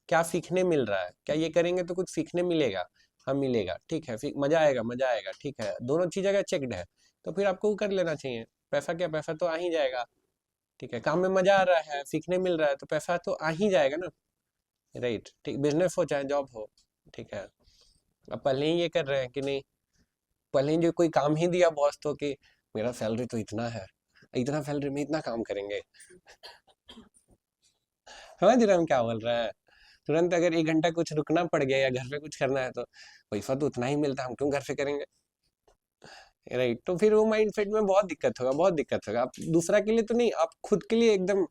क्या सीखने मिल रहा है, क्या ये करेंगे तो कुछ सीखने मिलेगा, हाँ मिलेगा, ठीक है। फिर मजा आएगा, ठीक है। दोनों चीज़ अगर चेक्ड है तो फिर आपको वो कर लेना चाहिए। पैसा क्या, पैसा तो आ ही जाएगा, ठीक है। काम में मजा आ रहा है, सीखने मिल रहा है तो पैसा तो आ ही जाएगा ना, राइट। ठीक, बिजनेस हो चाहे जॉब हो, ठीक है। अब पहले ही ये कर रहे हैं कि नहीं, पहले ही जो कोई काम ही दिया बॉस तो कि मेरा सैलरी तो इतना है, इतना सैलरी में इतना काम करेंगे, समझ रहे हम क्या बोल रहे हैं। तुरंत अगर 1 घंटा कुछ रुकना पड़ गया या घर पे कुछ करना है तो पैसा तो उतना ही मिलता है, हम क्यों घर से करेंगे, राइट। तो फिर वो माइंडसेट में बहुत दिक्कत होगा, बहुत दिक्कत होगा। आप दूसरा के लिए तो नहीं, आप खुद के लिए एकदम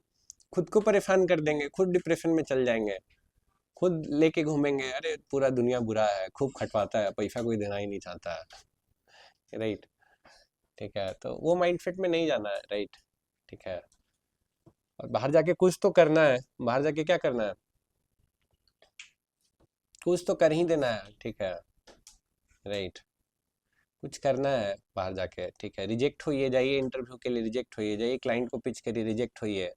खुद को परेशान कर देंगे, खुद डिप्रेशन में चल जाएंगे, खुद लेके घूमेंगे, अरे पूरा दुनिया बुरा है, खूब खटवाता है, पैसा कोई देना ही नहीं चाहता है, राइट। ठीक है, तो वो माइंडसेट में नहीं जाना है, राइट। ठीक है, और बाहर जाके कुछ तो करना है, बाहर जाके क्या करना है, कुछ तो कर ही देना है, ठीक है, राइट, कुछ करना है बाहर जाके, ठीक है, रिजेक्ट होइए जाइए, इंटरव्यू के लिए रिजेक्ट होइए जाइए, क्लाइंट को पिच करिए, रिजेक्ट होइए,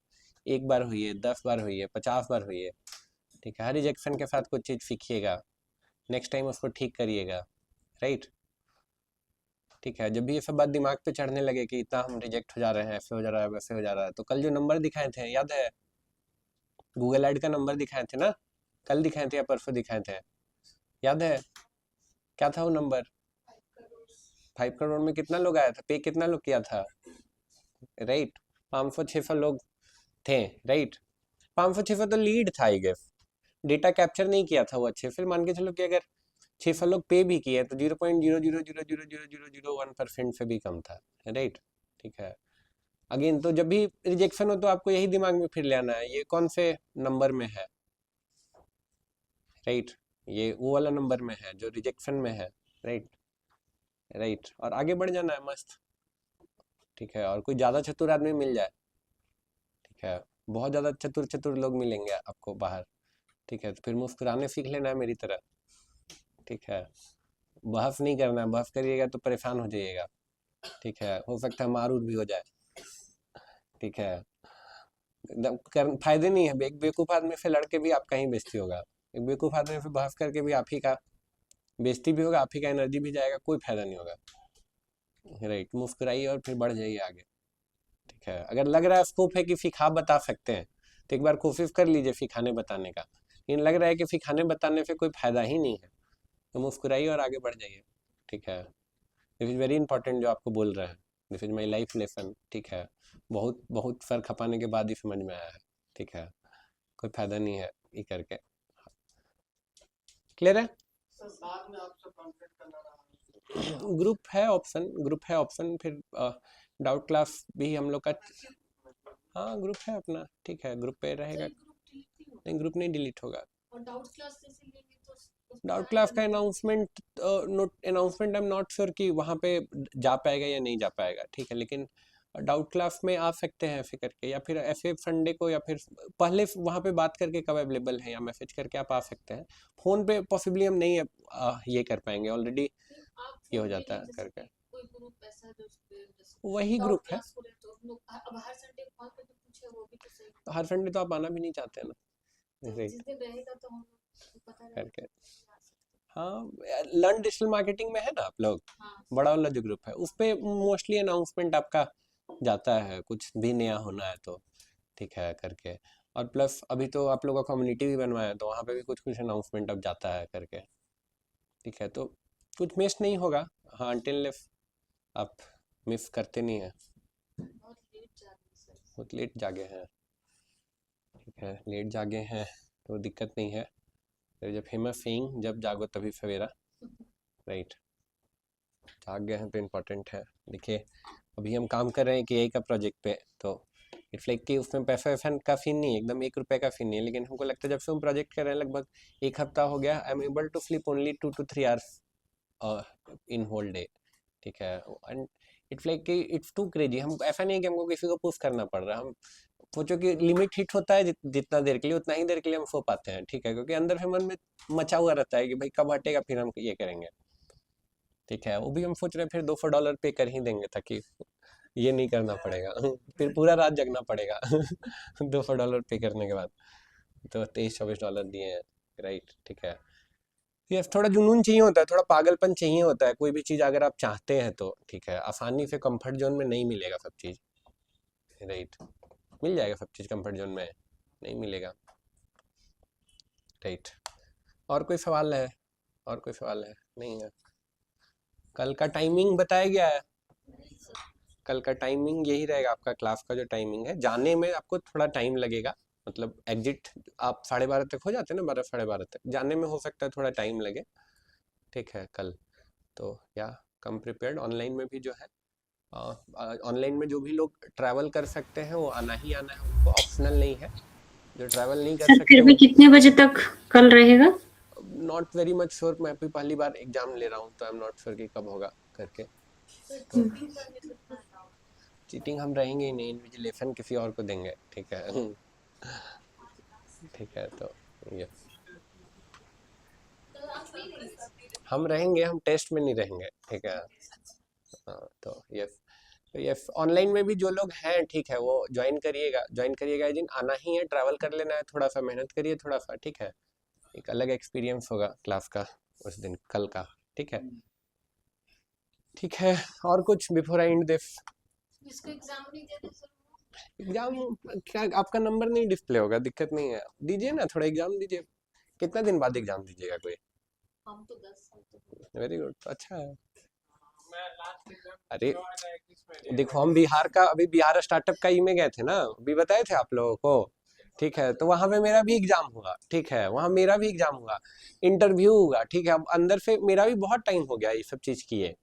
एक बार हुई है, 10 बार हुई है, 50 बार हुई है, ठीक है, हर रिजेक्शन के साथ कुछ चीज़ सीखिएगा, नेक्स्ट टाइम उसको ठीक करिएगा, राइट, ठीक है। जब भी ये सब बात दिमाग पे चढ़ने लगे कि इतना हम रिजेक्ट हो जा रहे हैं, ऐसे हो जा रहा है, वैसे हो जा रहा है, तो कल जो नंबर दिखाए थे याद है, गूगल ऐड का नंबर दिखाए थे ना, कल दिखाए थे या परसों दिखाए थे, याद है, क्या था वो नंबर, 5 करोड़ में कितना लोग आया था, पे कितना लोग किया था, राइट, 500-600 लोग थे, राइट, 500-600 तो लीड था, आई गेस, डेटा कैप्चर नहीं किया था वो अच्छे, फिर मान के चलो कि अगर 600 लोग पे भी किए तो 0.000000001% से भी कम था, राइट, ठीक है। अगेन तो जब भी रिजेक्शन हो तो आपको यही दिमाग में फिर ले आना है, ये कौन से नंबर में है, राइट, ये वो वाला नंबर में है जो रिजेक्शन में है, राइट, राइट, और आगे बढ़ जाना है मस्त, ठीक है, और कोई ज़्यादा चतुर आदमी मिल जाए, ठीक है, बहुत ज़्यादा चतुर चतुर लोग मिलेंगे आपको बाहर, ठीक है, तो फिर मुस्कुराने सीख लेना है मेरी तरह, ठीक है, बहस नहीं करना है, बहस करिएगा तो परेशान हो जाइएगा, ठीक है, हो सकता है मारूद भी हो जाए, ठीक है, फायदे नहीं है, एक बेवकूफ़ आदमी से लड़के भी आपका ही बेइज्जती होगा, एक बेवकूफ़ आदमी से बहस करके भी आप ही का बेइज्जती भी होगा, आप ही का एनर्जी भी जाएगा, कोई फायदा नहीं होगा, राइट, मुस्कुराइए और फिर बढ़ जाइए आगे, ठीक है, अगर लग रहा है स्कोप है कि सिखा बता सकते हैं तो एक बार कोशिश कर लीजिए सिखाने बताने का, लेकिन लग रहा है कि सिखाने बताने से कोई फायदा ही नहीं है तो मुस्कुराइए और आगे बढ़ जाइए, ठीक है, दिस इज़ वेरी इंपॉर्टेंट जो आपको बोल रहे हैं, this is my life lesson, ठीक है, बहुत बहुत सर खपाने के बाद ही समझ में आया है, ठीक है, कोई फायदा नहीं है ये करके, क्लियर है, ग्रुप है ऑप्शन, फिर डाउट क्लास भी हम लोग का, हाँ ग्रुप है अपना, ठीक है, ग्रुप पे रहेगा, नहीं ग्रुप नहीं डिलीट होगा, डाउट क्लास का announcement, announcement I am not sure कि वहाँ पे जा पाएगा या नहीं जा पाएगा, ठीक है, लेकिन डाउट क्लास में आ सकते हैं ऐसे करके, या फिर ऐसे संडे को, या फिर पहले वहाँ पे बात करके कब अवेलेबल है या मैसेज करके आप आ सकते हैं, फ़ोन पे पॉसिबली हम नहीं ये कर पाएंगे, ऑलरेडी ये हो जाता है करके, वही ग्रुप है, हर संडे तो आप आना भी नहीं चाहते हैं ना, करके, हाँ, लर्न डिजिटल मार्केटिंग में है ना आप लोग, बड़ा वाला जो ग्रुप है उस पे मोस्टली अनाउंसमेंट आपका जाता है, कुछ भी नया होना है तो, ठीक है, करके, और प्लस अभी तो आप लोगों का कम्युनिटी भी बनवाया है तो वहाँ पे भी कुछ कुछ अनाउंसमेंट अब जाता है करके, ठीक है, तो कुछ मिस नहीं होगा, हाँ, अनटिल आप मिस करते नहीं हैं, बहुत लेट जागे हैं, ठीक है, लेट जागे हैं तो दिक्कत नहीं है, फिर जब फेमस सेइंग जब जागो तभी सवेरा, राइट, जाग गए हैं तो इम्पोर्टेंट है, देखिए अभी हम काम कर रहे हैं कि यही का प्रोजेक्ट पे, तो इट्स लाइक कि उसमें पैसा वैसा का सीन नहीं है, एकदम 1 रुपये का सीन नहीं है, लेकिन हमको लगता है जब से हम प्रोजेक्ट कर रहे हैं लगभग 1 हफ्ता हो गया, I am able to sleep only 2 to 3 hours in whole day, ठीक है, एंड इट्स लाइक कि इट्स टू क्रेजी, हम ऐसा नहीं है कि हमको किसी को पुश करना पड़ रहा है, हम सोचो कि लिमिट हिट होता है जितना देर के लिए, उतना ही देर के लिए हम सो पाते हैं, ठीक है, क्योंकि अंदर से मन में मचा हुआ रहता है कि भाई कब हटेगा फिर हम ये करेंगे, ठीक है, वो भी हम सोच रहे हैं फिर $200 पे कर ही देंगे ताकि ये नहीं करना पड़ेगा फिर पूरा रात जगना पड़ेगा $200 पे करने के बाद, तो $23-24 दिए हैं, राइट, ठीक है, ये थोड़ा जुनून चाहिए होता है, थोड़ा पागलपन चाहिए होता है, कोई भी चीज़ अगर आप चाहते हैं तो, ठीक है, आसानी से कंफर्ट जोन में नहीं मिलेगा सब चीज़, राइट, मिल जाएगा सब चीज़ कंफर्ट जोन में, नहीं मिलेगा, राइट, और कोई सवाल है, और कोई सवाल है, नहीं है, कल का टाइमिंग बताया गया है, कल का टाइमिंग यही रहेगा, आपका क्लास का जो टाइमिंग है, जाने में आपको थोड़ा टाइम लगेगा, मतलब एग्जिट आप 12:30 तक हो जाते हैं ना, 12 साढ़े 12 तक, जाने में हो सकता है थोड़ा टाइम लगे, ठीक है, कल तो या कम प्रिपेयर्ड, ऑनलाइन में भी जो है, ऑनलाइन में जो भी लोग ट्रैवल कर सकते हैं वो आना ही आना है, उनको ऑप्शनल नहीं है, जो ट्रैवल नहीं कर सर सकते फिर भी वो, कितने बजे तक कल रहेगा? नॉट वेरी मच श्योर, मैं भी पहली बार एग्जाम ले रहा हूँ तो आई एम नॉट श्योर कि कब होगा करके, तो चीटिंग हम रहेंगे ही नहीं, इन्विजिलेशन किसी और को देंगे, ठीक है। ठीक है, तो ये हम रहेंगे, हम टेस्ट में नहीं रहेंगे, ठीक है। हाँ, तो ये ऑनलाइन में भी जो लोग हैं, ठीक है, वो ज्वाइन करिएगा। दिन आना ही है, ट्रैवल कर लेना है, थोड़ा सा मेहनत करिए, थोड़ा सा, ठीक है। एक अलग एक्सपीरियंस होगा क्लास का उस दिन, कल का, ठीक है। ठीक है, और कुछ बिफोर आई एंड दिस? इसको एग्जाम नहीं देते सर? एग्जाम क्या, आपका नंबर नहीं डिस्प्ले होगा, दिक्कत नहीं है, दीजिए ना, थोड़ा एग्जाम दीजिए। कितना दिन बाद एग्जाम दीजिएगा कोई? हम तो 10 साल तो वेरी गुड, अच्छा है। अरे देखो, हम बिहार का, अभी बिहार स्टार्टअप का ई में गए थे ना, अभी बताए थे आप लोगों को, ठीक है। तो वहां पे मेरा भी एग्जाम हुआ, ठीक है, वहां मेरा भी एग्जाम हुआ, इंटरव्यू हुआ, ठीक है। अब अंदर से मेरा भी बहुत टाइम हो गया ये सब चीज किए,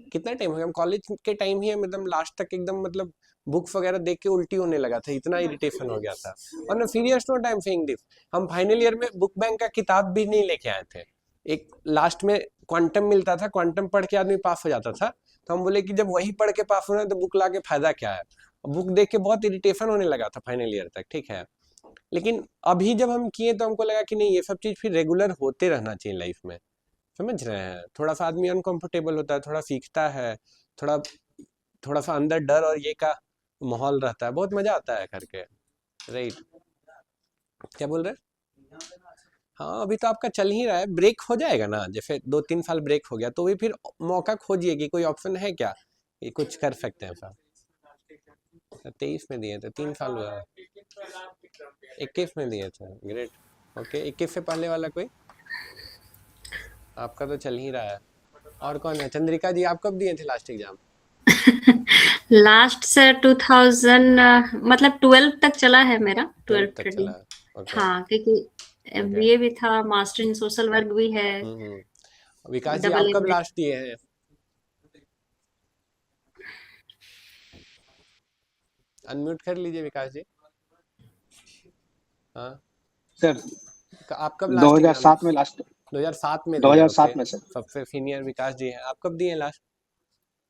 कितना टाइम हो गया, हम कॉलेज के टाइम ही एकदम लास्ट तक एकदम, मतलब बुक्स वगैरह देख के उल्टी होने लगा था, इतना इरिटेशन हो गया था। और ना serious no time saying this, हम फाइनल ईयर में बुक बैंक का किताब भी नहीं लेके आए थे। एक लास्ट में क्वांटम मिलता था, क्वांटम पढ़ के आदमी पास हो जाता था, तो हम बोले कि जब वही पढ़ के पास होना है तो बुक ला के फायदा क्या है। बुक देख के बहुत इरिटेशन होने लगा था फाइनल ईयर तक, ठीक है। लेकिन अभी जब हम किए तो हमको लगा कि नहीं, ये सब चीज फिर रेगुलर होते रहना चाहिए लाइफ में, समझ रहे हैं। थोड़ा सा आदमी अनकंफर्टेबल होता है, थोड़ा सीखता है, थोड़ा थोड़ा सा अंदर डर और ये का माहौल रहता है, बहुत मजा आता है करके, राइट। क्या बोल रहे हैं? हाँ, अभी तो आपका चल ही रहा है, ब्रेक हो जाएगा ना, जैसे 2-3 साल ब्रेक हो गया तो भी फिर मौका खोजिए कि कोई ऑप्शन है क्या, ये कुछ कर सकते हैं सर। 23 में दिए थे, 3 साल हुआ, 21 में दिए थे, ग्रेट। ओके, 21 से पहले वाला कोई? आपका तो चल ही रहा है। और कौन है? चंद्रिका जी, आप कब दिए थे लास्ट एग्जाम? लास्ट से 2000 मतलब 12 तक चला है मेरा, 12 12 तक ट्रेडिंग। चला है, ओके। हाँ, क्योंकि ओके। बीए भी था, मास्टर इन सोशल वर्क भी है, विकास जी, आप डबल कब एमए। लास्ट दिए हैं? अनम्यूट कर लीजिए विकास जी। हाँ, सर आप कब लास्ट एग्जाम? 2007 में लास्ट 2007 में दिए, ओके। 2007 में सर। सबसे सीनियर विकास जी हैं, आप कब दिए लास्ट?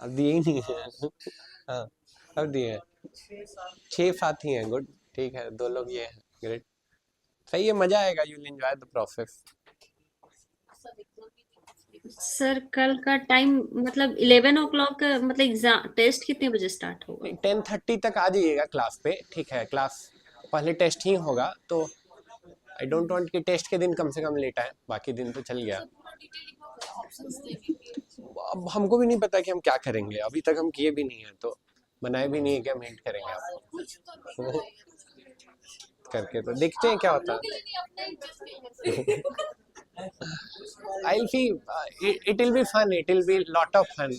अब दिए ही नहीं है। हाँ, कब दिए हैं? 6 साथ ही हैं, गुड, ठीक है, 2 लोग ये हैं, ग्रेट, सही है, मजा आएगा, you will enjoy the process. सब एग्जाम भी सर कल का टाइम मतलब 11 ओ क्लॉक, मतलब एग्जाम टेस्ट कितने बजे स्टार्ट होगा? 10:30 तक आ जाइएगा क्लास पे, ठीक है। क्लास पहले टेस्ट ही होगा, तो आई डोंट वांट कि टेस्ट के दिन कम से कम लेट आए, बाकी दिन तो चल गया। पूरा डिटेलिंग होगा, ऑप्शंस देंगे अब हमको भी नहीं पता कि हम क्या करेंगे, अभी तक हम किए भी नहीं है, तो बनाए भी नहीं है कि हम हिंट करेंगे आपको। कुछ तो नहीं करके तो देखते हैं क्या होता लोगों के लिए नहीं, अपना इंटरेस्ट नहीं है सर। है। I see it will be fun, it will be lot of fun.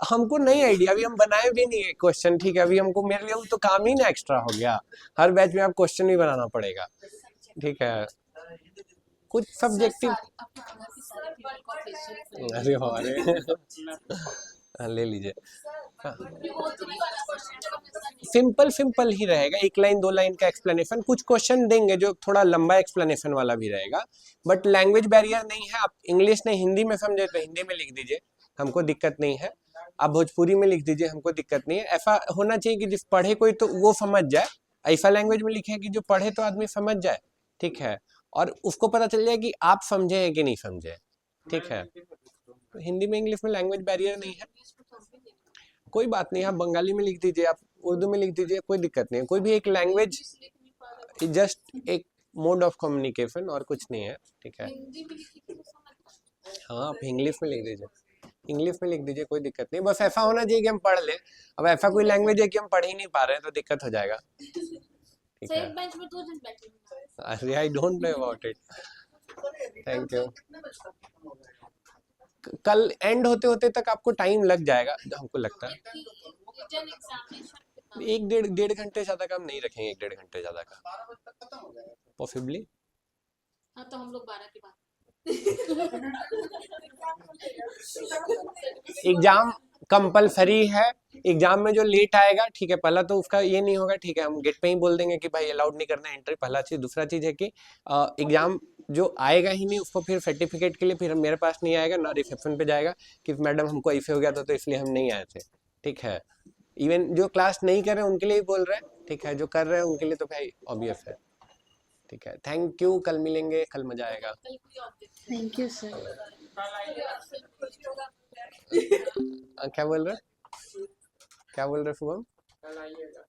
हमको नहीं आइडिया, अभी हम बनाए भी नहीं है क्वेश्चन, ठीक है। अभी हमको, मेरे लिए तो काम ही ना एक्स्ट्रा हो गया, हर बैच में आप क्वेश्चन ही बनाना पड़ेगा, ठीक है। कुछ सब्जेक्टिव, अरे अरे ले लीजिए। सिंपल सिंपल ही रहेगा, 1 लाइन 2 लाइन का एक्सप्लेनेशन, कुछ क्वेश्चन देंगे जो थोड़ा लंबा एक्सप्लेनेशन वाला भी रहेगा, बट लैंग्वेज बैरियर नहीं है। आप इंग्लिश नहीं हिंदी में समझे तो हिंदी में लिख दीजिए, हमको दिक्कत नहीं है। आप भोजपुरी में लिख दीजिए, हमको दिक्कत नहीं है। ऐसा होना चाहिए कि जिस पढ़े कोई तो वो समझ जाए, ऐसा लैंग्वेज में लिखे कि जो पढ़े तो आदमी समझ जाए, ठीक है। और उसको पता चल जाए कि आप समझे हैं कि नहीं समझे, ठीक है। तो हिंदी में इंग्लिश में लैंग्वेज बैरियर नहीं है, कोई बात नहीं। आप बंगाली में लिख दीजिए, आप उर्दू में लिख दीजिए, कोई दिक्कत नहीं है। कोई भी एक लैंग्वेज, जस्ट एक मोड ऑफ कम्युनिकेशन, और कुछ नहीं है, ठीक है। हाँ, आप इंग्लिश में लिख दीजिए, इंग्लिश में लिख दीजिए, कोई दिक्कत नहीं। बस ऐसा होना चाहिए कि हम पढ़ लें। अब ऐसा कोई लैंग्वेज है कि हम पढ़ ही नहीं पा रहे हैं तो दिक्कत हो जाएगा, ठीक है। बेंच में 2 जन बैठे हैं। अरे आई don't know about it, thank you. कल एंड होते होते तक आपको टाइम लग जाएगा, हमको लगता है। रिटन एग्जामिनेशन 1-1.5 घंटे ज्यादा का हम नहीं रखेंगे, 1-1.5 घंटे ज्यादा का पॉसिबली। हाँ, तो हम लोग 12 के बाद एग्जाम कंपलसरी है, एग्जाम में जो लेट आएगा, ठीक है, पहला तो उसका ये नहीं होगा, ठीक है, हम गेट पे ही बोल देंगे कि भाई अलाउड नहीं करना एंट्री, पहला चीज। दूसरा चीज है कि एग्जाम जो आएगा ही नहीं, उसको फिर सर्टिफिकेट के लिए फिर मेरे पास नहीं आएगा ना, रिसेप्शन पे जाएगा कि मैडम हमको ऐसे हो गया था तो इसलिए हम नहीं आए थे, ठीक है। इवन जो क्लास नहीं कर रहे हैं उनके लिए भी बोल रहे हैं, ठीक है, जो कर रहे हैं उनके लिए तो भाई ऑब्वियस है। ठीक है, थैंक यू, कल मिलेंगे, कल मजा आएगा। कल कोई ऑब्जेक्ट थैंक यू सर। क्या बोल रहे शुभम? कल आइएगा।